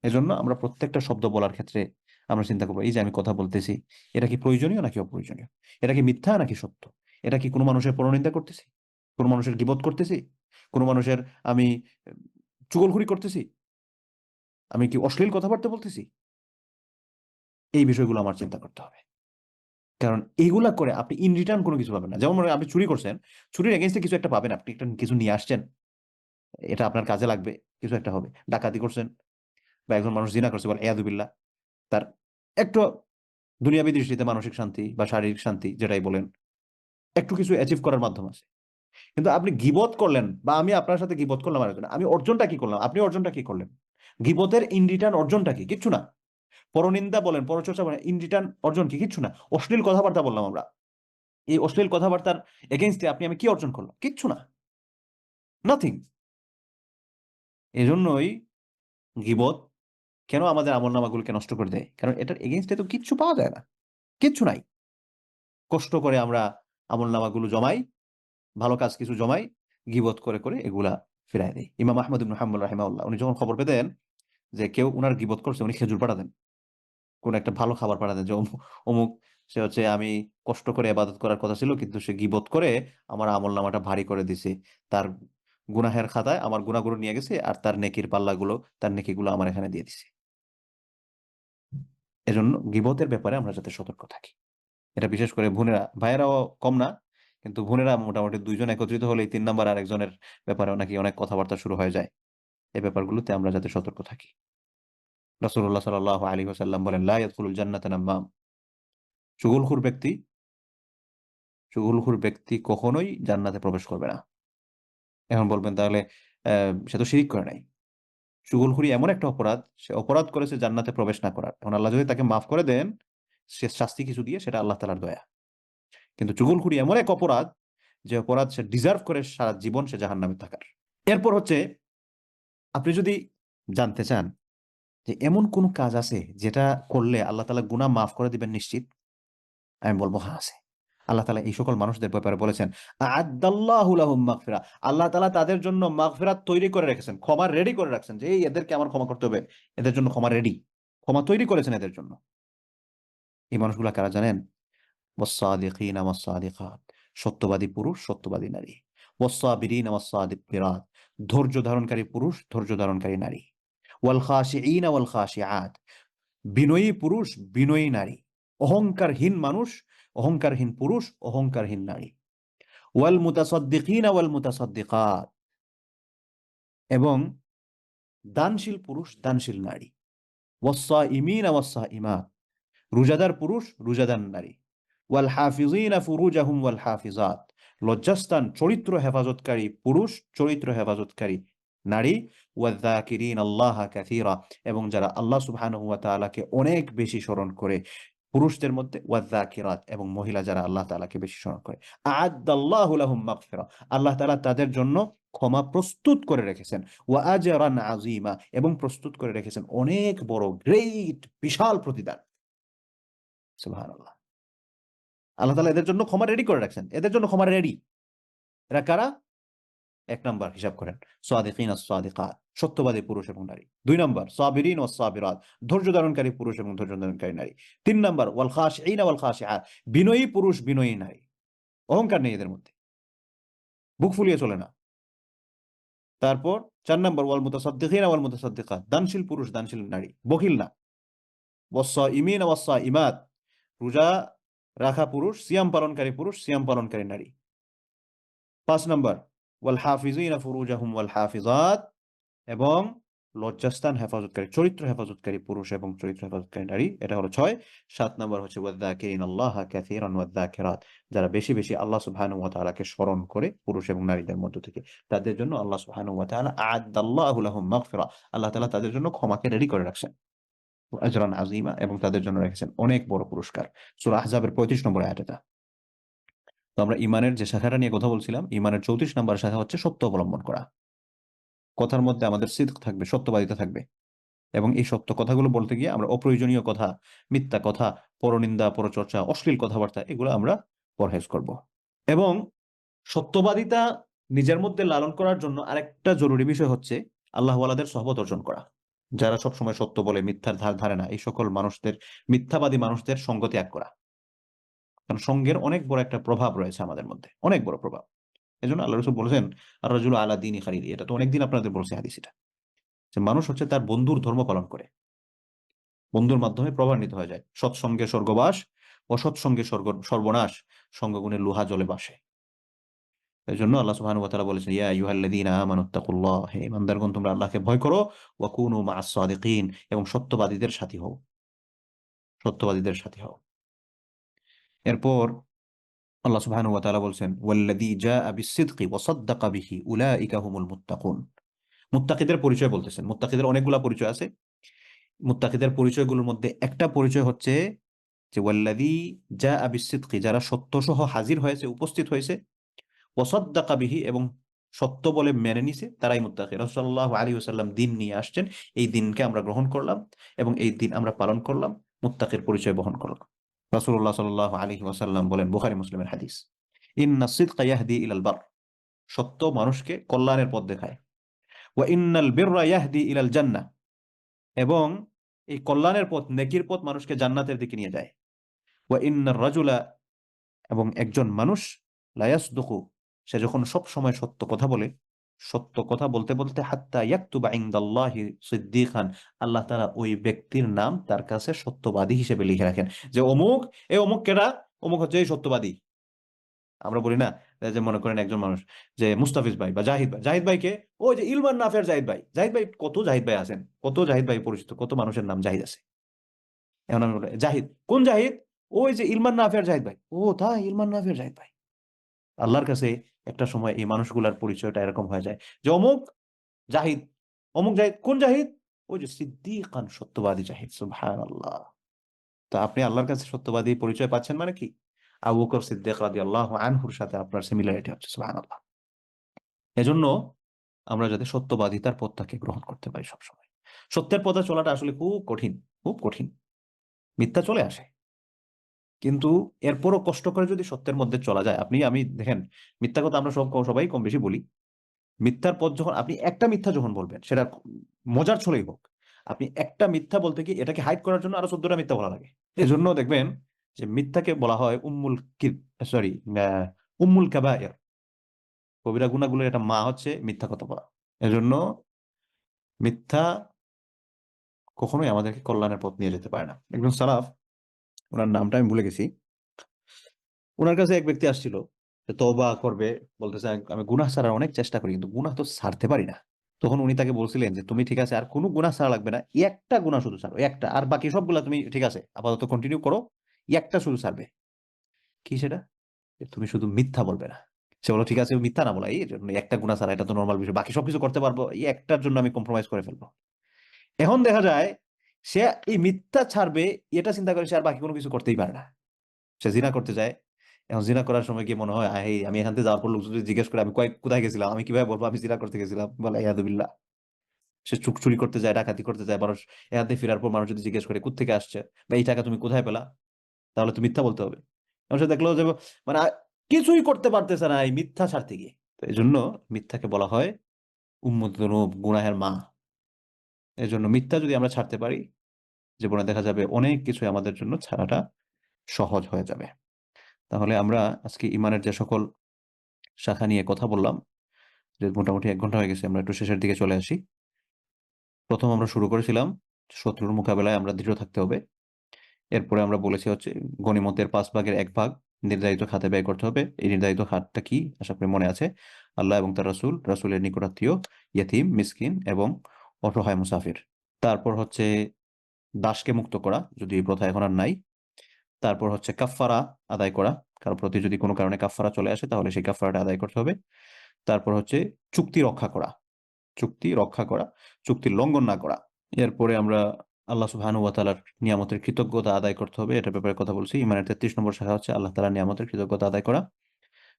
এজন্য আমরা প্রত্যেকটা শব্দ বলার ক্ষেত্রে আমরা চিন্তা করবো, এই যে আমি কথা বলতেছি, এটা কি প্রয়োজনীয় নাকি অপ্রয়োজনীয়? এটা কি মিথ্যা নাকি সত্য? এটা কি কোনো মানুষের পরনিন্দা করতেছি? কোনো মানুষের গীবত করতেছি? কোনো মানুষের আমি চুগলখড়ি করতেছি? আমি কি অশ্লীল কথাবার্তা বলতেছি? এই বিষয়গুলো আমার চিন্তা করতে হবে। কারণ এইগুলা করে আপনি ইন রিটার্ন কোনো কিছু পাবেন না। যেমন মনে করেন আপনি চুরি করছেন, চুরির এগেইনস্টে কিছু একটা পাবেন, আপনি একটা কিছু নিয়ে আসছেন, এটা আপনার কাজে লাগবে, কিছু একটা হবে। ডাকাতি করছেন বা একজন মানুষ জিনা করছে বলে ইয়াদুবিল্লাহ, তার একটু দুনিয়াবী দৃষ্টিতে মানসিক শান্তি বা শারীরিক শান্তি যেটাই বলেন, একটু কিছু অ্যাচিভ করার মাধ্যম আছে। কিন্তু আপনি গীবত করলেন বা আমি আপনার সাথে গীবত করলাম, আর আমি অর্জনটা কি করলাম, আপনি অর্জনটা কি করলেন? গীবতের ইন রিটার্ন অর্জনটা কি? কিচ্ছু না। পরনিন্দা বলেন, পরচর্চা বলেন, ইন রিটার্ন অর্জন কি? কিচ্ছু না। অশ্লীল কথাবার্তা বললাম আমরা, এই অশ্লীল কথাবার্তার এগেইনস্টে আমি কি অর্জন করলাম? কিচ্ছু না, নাথিং। এজন্যই গীবত কেন আমাদের আমলনামাগুলোকে নষ্ট করে দেয়? কারণ এটার এগেইনস্টে তো কিচ্ছু পাওয়া যায় না, কিচ্ছু নাই। কষ্ট করে আমরা আমলনামাগুলো জমাই, ভালো কাজ কিছু জমাই, গীবত করে করে এগুলা ফিরায় দেয়। ইমাম আহমদ ইবনে হাম্বল রাহিমাহুল্লাহ উনি যখন খবর পেতেন যে কেউ উনার গীবত করছে, উনি খেজুর পাঠাতেন, কোন একটা ভালো খাবার পাঠাতেন, যে অমুক সে হচ্ছে আমি কষ্ট করে ইবাদত করার কথা ছিল কিন্তু সে গীবত করে আমার আমলনামাটা ভারী করে দিছে, তার গুনাহের খাতায় আমার গুনাহগুলো নিয়ে গেছে আর তার নেকির পাল্লাগুলো, তার নেকিগুলো আমার এখানে দিয়ে দিছে। এজন্য গীবতের ব্যাপারে আমরা যাতে সতর্ক থাকি। এটা বিশেষ করে বোনেরা, ভাইয়েরাও কম না, কিন্তু বোনেরা মোটামুটি ২ জন একত্রিত হলেই ৩ নাম্বার আরেকজনের ব্যাপারে নাকি অনেক কথাবার্তা শুরু হয়ে যায়। এই ব্যাপারগুলোতে আমরা যাতে সতর্ক থাকি। রাসূলুল্লাহ সাল্লাল্লাহু আলাইহি ওয়াসাল্লাম বলেন, লা ইয়াদখুলুল জান্নাতা নাম্মাম। চুগলখোর ব্যক্তি, চুগলখোর ব্যক্তি কখনোই জান্নাতে প্রবেশ করবে না। এখন বলবেন তাহলে সে তো শিরিক করে নাই। চুগলখড়ি এমন একটা অপরাধ, সে অপরাধ করেছে জান্নাতে প্রবেশ না করার। এখন আল্লাহ যদি তাকে মাফ করে দেন, সে শাস্তি কিছু দিয়ে, সেটা আল্লাহ তাআলার দয়া। কিন্তু চুগলখড়ি এমন এক অপরাধ, যে অপরাধ সে ডিজার্ভ করে সারা জীবন সে জাহান্নামে থাকার। এরপর হচ্ছে, আপনি যদি জানতে চান যে এমন কোন কাজ আছে যেটা করলে আল্লাহ তাআলা গুনাহ মাফ করে দিবেন নিশ্চিত, আমি বলবো হ্যাঁ আছে। আল্লাহ তাআলা এই সকল মানুষদের ব্যাপারে বলেছেন, আ'আদ্দাল্লাহু লাহুম মাগফিরা। আল্লাহ তাআলা তাদের জন্য মাগফিরাত তৈরি করে রেখেছেন, ক্ষমা রেডি করে রাখছেন, যে এই এদেরকে আমার ক্ষমা করতে হবে, এদের জন্য ক্ষমা রেডি, ক্ষমা তৈরি করেছেন এদের জন্য। এই মানুষগুলা কারা জানেন? ওয়াস-সাদিকিনা ওয়াস-সাদিকাত, সত্যবাদী পুরুষ, সত্যবাদী নারী। ওয়াস-সাবিরিনা ওয়াস-সাবিরাত, ধৈর্য ধারণকারী পুরুষ, ধৈর্য ধারণকারী নারী। ওয়াল খাশিঈনা ওয়াল খাশিআত, বিনয়ী পুরুষ, বিনয়ী নারী। অহংকারহীন মানুষ, অহংকারহীন পুরুষ, অহংকারহীন নারী। ওয়াল মুতাসাদ্দিকিনা ওয়াল মুতাসাদ্দিকাত, এবং দানশীল পুরুষ, দানশীল নারী। ওয়াস-সাইমিনা ওয়াস-সাইমাত, রোজাদার পুরুষ, রোজাদার নারী। ওয়াল হাফিজিনা ফুরুজাহুম ওয়াল হাফিজাত, লজ্জাস্থান, চরিত্র হেফাজতকারী পুরুষ, চরিত্র হেফাজতকারী নারী। ওয়ায-যাকিরিনাল্লাহা কাসীরা, এবং যারা আল্লাহ সুবহানাহু ওয়া তাআলাকে অনেক বেশি স্মরণ করে পুরুষদের মধ্যে। ওয়ায-যাকিরাত, এবং মহিলা যারা আল্লাহ তাআলাকে বেশি স্মরণ করে। আ'আদ্দাল্লাহু লাহুম মাগফিরা, আল্লাহ তাআলা তাদের জন্য ক্ষমা প্রস্তুত করে রেখেছেন। ওয়া আজরান আযীমা, এবং প্রস্তুত করে রেখেছেন অনেক বড়, গ্রেট, বিশাল প্রতিদান। সুবহানাল্লাহ। আল্লাহ তাআলা এদের জন্য ক্ষমা রেডি করে রাখছেন, এদের জন্য ক্ষমা রেডি। এরা কারা? ১ নাম্বার হিসাব করেন, সাদিকিন আস-সাদিকাত, সত্যবাদী পুরুষ এবং নারী। ২ নাম্বার সাবিরিন ওয়াস-সাবিরাত, ধৈর্য ধারণকারী পুরুষ এবং ধৈর্য ধারণকারী নারী। ৩ নাম্বার ওয়াল খাশিঈনা ওয়াল খাশিআত, বিনয়ী পুরুষ, বিনয়ী নারী। অহংকার নেই এদের মধ্যে, বুক ফুলিয়ে চলে না। তারপর ৪ নাম্বার ওয়াল মুতাসাদ্দিকিনা ওয়াল মুতাসাদ্দিকাত, দানশীল পুরুষ, দানশীল নারী, বখিল না। ওয়াস-সাইমিনা ওয়াস-সাইমাত, রোজা রাখা পুরুষ, সিয়াম পালনকারী পুরুষ, সিয়াম পালনকারী নারী। ৫ নাম্বার ওয়াল হাফিজিনা ফুরুজাহুম ওয়াল হাফিজাত, এবং লজ্জাস্থান হেফাজতকারী, চরিত্র হেফাজতকারী পুরুষ এবং চরিত্র হেফাজতকারী নারী। এটা হলো ৬। ৭ নাম্বার হচ্ছে ওয়ায-যাকিরিনাল্লাহা কাসীরান ওয়ায-যাকিরাত, যারা বেশি বেশি আল্লাহ সুবহানাহু ওয়া তাআলাকে স্মরণ করে পুরুষ এবং নারীদের মধ্য থেকে, তাদের জন্য আল্লাহ সুবহানাহু ওয়া তাআলা আ'আদ্দাল্লাহু লাহুম মাগফিরা, আল্লাহ তাআলা তাদের জন্য ক্ষমাকে রেডি করে রাখছেন। ওয়া আজরান আযীমা, এবং তাদের জন্য রেখেছেন অনেক বড় পুরস্কার। সূরা আহজাবের ৩৫ নম্বর আয়াত এটা। তো আমরা ঈমানের যে শাখাটা নিয়ে কথা বলছিলাম, ঈমানের ৩৪ নম্বর শাখা হচ্ছে সত্য অবলম্বন করা। কথার মধ্যে আমাদের সিদক থাকবে, সত্যবাদিতা থাকবে, এবং এই সত্য কথাগুলো বলতে গিয়ে আমরা অপ্রয়োজনীয় কথা, মিথ্যা কথা, পরনিন্দা, পরচর্চা, অশ্লীল কথাবার্তা, এগুলো আমরা পরহেজ করব। এবং সত্যবাদিতা নিজের মধ্যে লালন করার জন্য আরেকটা জরুরি বিষয় হচ্ছে আল্লাহওয়ালাদের সহবত অর্জন করা। যারা সবসময় সত্য বলে, মিথ্যার ধার ধারে না, এই সকল মানুষদের, মিথ্যাবাদী মানুষদের সঙ্গ ত্যাগ করা। কারণ সঙ্গের অনেক বড় একটা প্রভাব রয়েছে আমাদের মধ্যে, অনেক বড় প্রভাব। এজন্য আল্লাহ রাসূল বলেছেন, আর রাজুলু আলা দীনি খালিলি, এটা তো অনেকদিন আপনাদের বলছি হাদিস এটা, যে মানুষ হচ্ছে তার বন্ধুর ধর্ম পালন করে, বন্ধুর মাধ্যমে প্রভাবান্বিত হয়ে যায়। সৎসঙ্গে স্বর্গবাস, অসৎ সঙ্গে সর্বনাশ, সঙ্গগুণে লোহা জলে বাসে। এই জন্য আল্লাহ সুবহানাহু ওয়া তাআলা বলেছেন, ইয়া আইয়ুহাল্লাযীনা আমানুত্তাকুল্লাহ, হে ঈমানদারগণ তোমরা আল্লাহকে ভয় করো, ওয়া কুনু মা'আস সাদিকিন, এবং সত্যবাদীদের সাথী হও, সত্যবাদীদের সাথী হও। এরপর আল্লাহ সুবহানাহু ওয়া তাআলা বলছেন, ওয়াল্লাযী জাআ বিস-সিদকি ওয়া সাদ্দাকা বিহি উলাইকা হুমুল মুত্তাকুন। মুত্তাকিদের পরিচয় বলতেছেন। মুত্তাকিদের অনেকগুলা পরিচয় আছে। মুত্তাকিদের পরিচয়গুলোর মধ্যে একটা পরিচয় হচ্ছে যে ওয়াল্লাযী জাআ বিস-সিদকি, যারা সত্য সহ হাজির হয়েছে, উপস্থিত হয়েছে, ওয়া সাদ্দাকা বিহি, এবং সত্য বলে মেনে নিছে, তারাই মুত্তাকি। রাসূল সাল্লাল্লাহু আলাইহি ওয়াসাল্লাম দিন নিয়ে আসছেন, এই দিনকে আমরা গ্রহণ করলাম এবং এই দিন আমরা পালন করলাম, মুত্তাকির পরিচয় বহন করলাম। রাসূলুল্লাহ সাল্লাল্লাহু আলাইহি ওয়াসাল্লাম বলেন, বুখারী মুসলিমের হাদিস, ইন্নাস সিদকা ইয়াহদি ইলাল বার, সত্য মানুষকে কল্যাণের পথ দেখায়। ওয়া ইন্নাল বিররা ইয়াহদি ইলাল জান্নাহ, এবং এই কল্যাণের পথ, নেকির পথ মানুষকে জান্নাতের দিকে নিয়ে যায়। ওয়া ইন্নার রাজুলা, এবং একজন মানুষ, লা ইয়াসদুকু, সে যখন সব সময় সত্য কথা বলে, সত্য কথা বলতে বলতে, হাত্তা ইয়াকতুবা ইনদাল্লাহি সিদ্দিকান, আল্লাহ তাআলা ওই ব্যক্তির নাম তার কাছে সত্যবাদী হিসেবে লিখে রাখেন, যে অমুক, এ অমুক কেডা, অমুক হচ্ছে এই সত্যবাদী। আমরা বলি না যে মনে করেন একজন মানুষ যে মুস্তাফিজ ভাই বা জাহিদ ভাই, জাহিদ ভাইকে ওই যে ইলমান নাফের জাহিদ ভাই, জাহিদ ভাই, কত জাহিদ ভাই আছেন, কত জাহিদ ভাই পরিচিত, কত মানুষের নাম জাহিদ আছে। এখন আমি বলি, জাহিদ কোন জাহিদ? ওই যে ইলমান নাফের জাহিদ ভাই। ও তাই, ইলমান নাফের জাহিদ ভাই। আল্লাহর কাছে একটা সময় এই মানুষগুলার পরিচয়টা এরকম হয়ে যায় যে অমুক জাহিদ, অমুক জাহিদ, কোন জাহিদ? ওই যে সিদ্দিকান, সত্যবাদী জাহিদ। সুবহানাল্লাহ। তো আপনি আল্লাহর কাছে সত্যবাদী পরিচয় পাচ্ছেন মানে কি? আবু বকর সিদ্দিক রাদিয়াল্লাহু আনহুর সাথে আপনার সিমিলারিটি হচ্ছে। সুবহানাল্লাহ। এজন্য আমরা যাতে সত্যবাদিতার পথটাকে গ্রহণ করতে পারি সবসময়। সত্যের পথে চলাটা আসলে খুব কঠিন, খুব কঠিন। মিথ্যা চলে আসে, কিন্তু এরপরও কষ্ট করে যদি সত্যের মধ্যে চলা যায়, আমি দেখেন, মিথ্যা কথা আমরা সবাই কম বেশি বলি। মিথ্যার পথ যখন আপনি একটা মিথ্যা যখন বলবেন, সেটা মজার ছলেই হোক, আপনি একটা মিথ্যা বলতে গিয়ে এটাকে হাইড করার জন্য আরো 14টা মিথ্যা বলা লাগে। এজন্য দেখবেন যে মিথ্যাকে বলা হয় উম্মুল কাবায়ের, কবিরা গুনাহগুলোর একটা মা হচ্ছে মিথ্যা কথা বলা। এজন্য মিথ্যা কখনোই আমাদেরকে কল্যাণের পথ নিয়ে যেতে পারে না। একজন সালাফ, ওনার নামটা আমি ভুলে গেছি, ওনার কাছে এক ব্যক্তি আসছিল, যে তওবা করবে, বলতেছে আমি গুনাহ ছাড়ার অনেক চেষ্টা করি, কিন্তু গুনাহ তো ছাড়তে পারি না। তখন উনি তাকে বলছিলেন যে তুমি ঠিক আছে, আর কোনো গুনাহ ছাড়া লাগবে না, একটা গুনাহ শুধু ছাড়ো, একটা, আর বাকি সবগুলা তুমি ঠিক আছে আপাতত কন্টিনিউ করো, একটা শুধু ছাড়বে। কি সেটা? যে তুমি শুধু মিথ্যা বলবে না। সে বলো ঠিক আছে, মিথ্যা না বলা, এই জন্য একটা গুনাহ ছাড়া, এটা তো নর্মাল বিষয়, বাকি সবকিছু করতে পারবো, এই একটার জন্য আমি কম্প্রোমাইজ করে ফেলবো। এখন দেখা যায় সে এই মিথ্যা ছাড়বে, এটা চিন্তা করে সে আর বাকি কোনো কিছু করতেই পারে না। সে জিনা করতে যায়। এখন জিনা করার সময় কি মনে হয়, আমি এখান থেকে যাওয়ার পর লোক যদি জিজ্ঞেস করে আমি কোথায় গেছিলাম, আমি কিভাবে বলবো আমি জিনা করতে গেছিলাম? বলে ইয়াদুবিল্লাহ। সে চুরি করতে যায়, ডাকাতি করতে যায়, মানুষ এখান থেকে ফেরার পর মানুষ যদি জিজ্ঞেস করে কোত্থেকে আসছে বা এই টাকা তুমি কোথায় পেলা, তাহলে তো মিথ্যা বলতে হবে। এবং সে দেখলো যে মানে কিছুই করতে পারতেছে না এই মিথ্যা ছাড়তে গিয়ে। তো এই জন্য মিথ্যাকে বলা হয় উম্মুদ-দুনুব, গুনাহের মা। এই জন্য মিথ্যা যদি আমরা ছাড়তে পারি, জীবনে দেখা যাবে অনেক কিছু আমাদের জন্য ছাড়াটা সহজ হয়ে যাবে। তাহলে আমরা আজকে ইমানের যে সকল শাখা নিয়ে কথা বললাম, যে মোটামুটি 1 ঘন্টা হয়ে গেছে, আমরা একটু শেষের দিকে চলে আসি। প্রথম আমরা শুরু করেছিলাম শত্রুর মোকাবেলায় আমরা দৃঢ় থাকতে হবে। এরপরে আমরা বলেছি হচ্ছে গনিমতের 5 ভাগের 1 ভাগ নির্ধারিত খাতে ব্যয় করতে হবে। এই নির্ধারিত খাতটা কি আশা করি মনে আছে, আল্লাহ এবং তার রাসূল, রাসূলের নিকটাত্মীয়, ইয়েতিম, মিসকিন এবং অসহায় মুসাফির। তারপর হচ্ছে দাসকে মুক্ত করা, যদি এই প্রথা এখন আর নাই। তারপর হচ্ছে কাফফারা আদায় করা, কারো প্রতি যদি কোনো কারণে কাফফারা চলে আসে তাহলে সেই কাফফারাটা আদায় করতে হবে। তারপর হচ্ছে চুক্তি রক্ষা করা, চুক্তির লঙ্ঘন না করা। এরপরে আমরা আল্লাহ সুবহানাহু ওয়া তাআলার নিয়ামতের কৃতজ্ঞতা আদায় করতে হবে, এটার ব্যাপারে কথা বলছি। ইমানের 33 নম্বর শাখা হচ্ছে আল্লাহ তাআলার নিয়ামতের কৃতজ্ঞতা আদায় করা।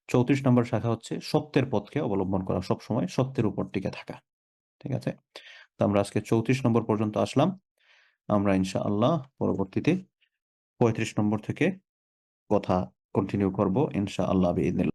34 নম্বর শাখা হচ্ছে সত্যের পথকে অবলম্বন করা, সব সময় সত্যের উপর টিকে থাকা। ঠিক আছে, তো আমরা আজকে 34 নম্বর পর্যন্ত আসলাম। আমরা ইনশাআল্লাহ পরবর্তীতে 35 নম্বর থেকে কথা কন্টিনিউ করব ইনশাআল্লাহ বিইذنিল্লাহ।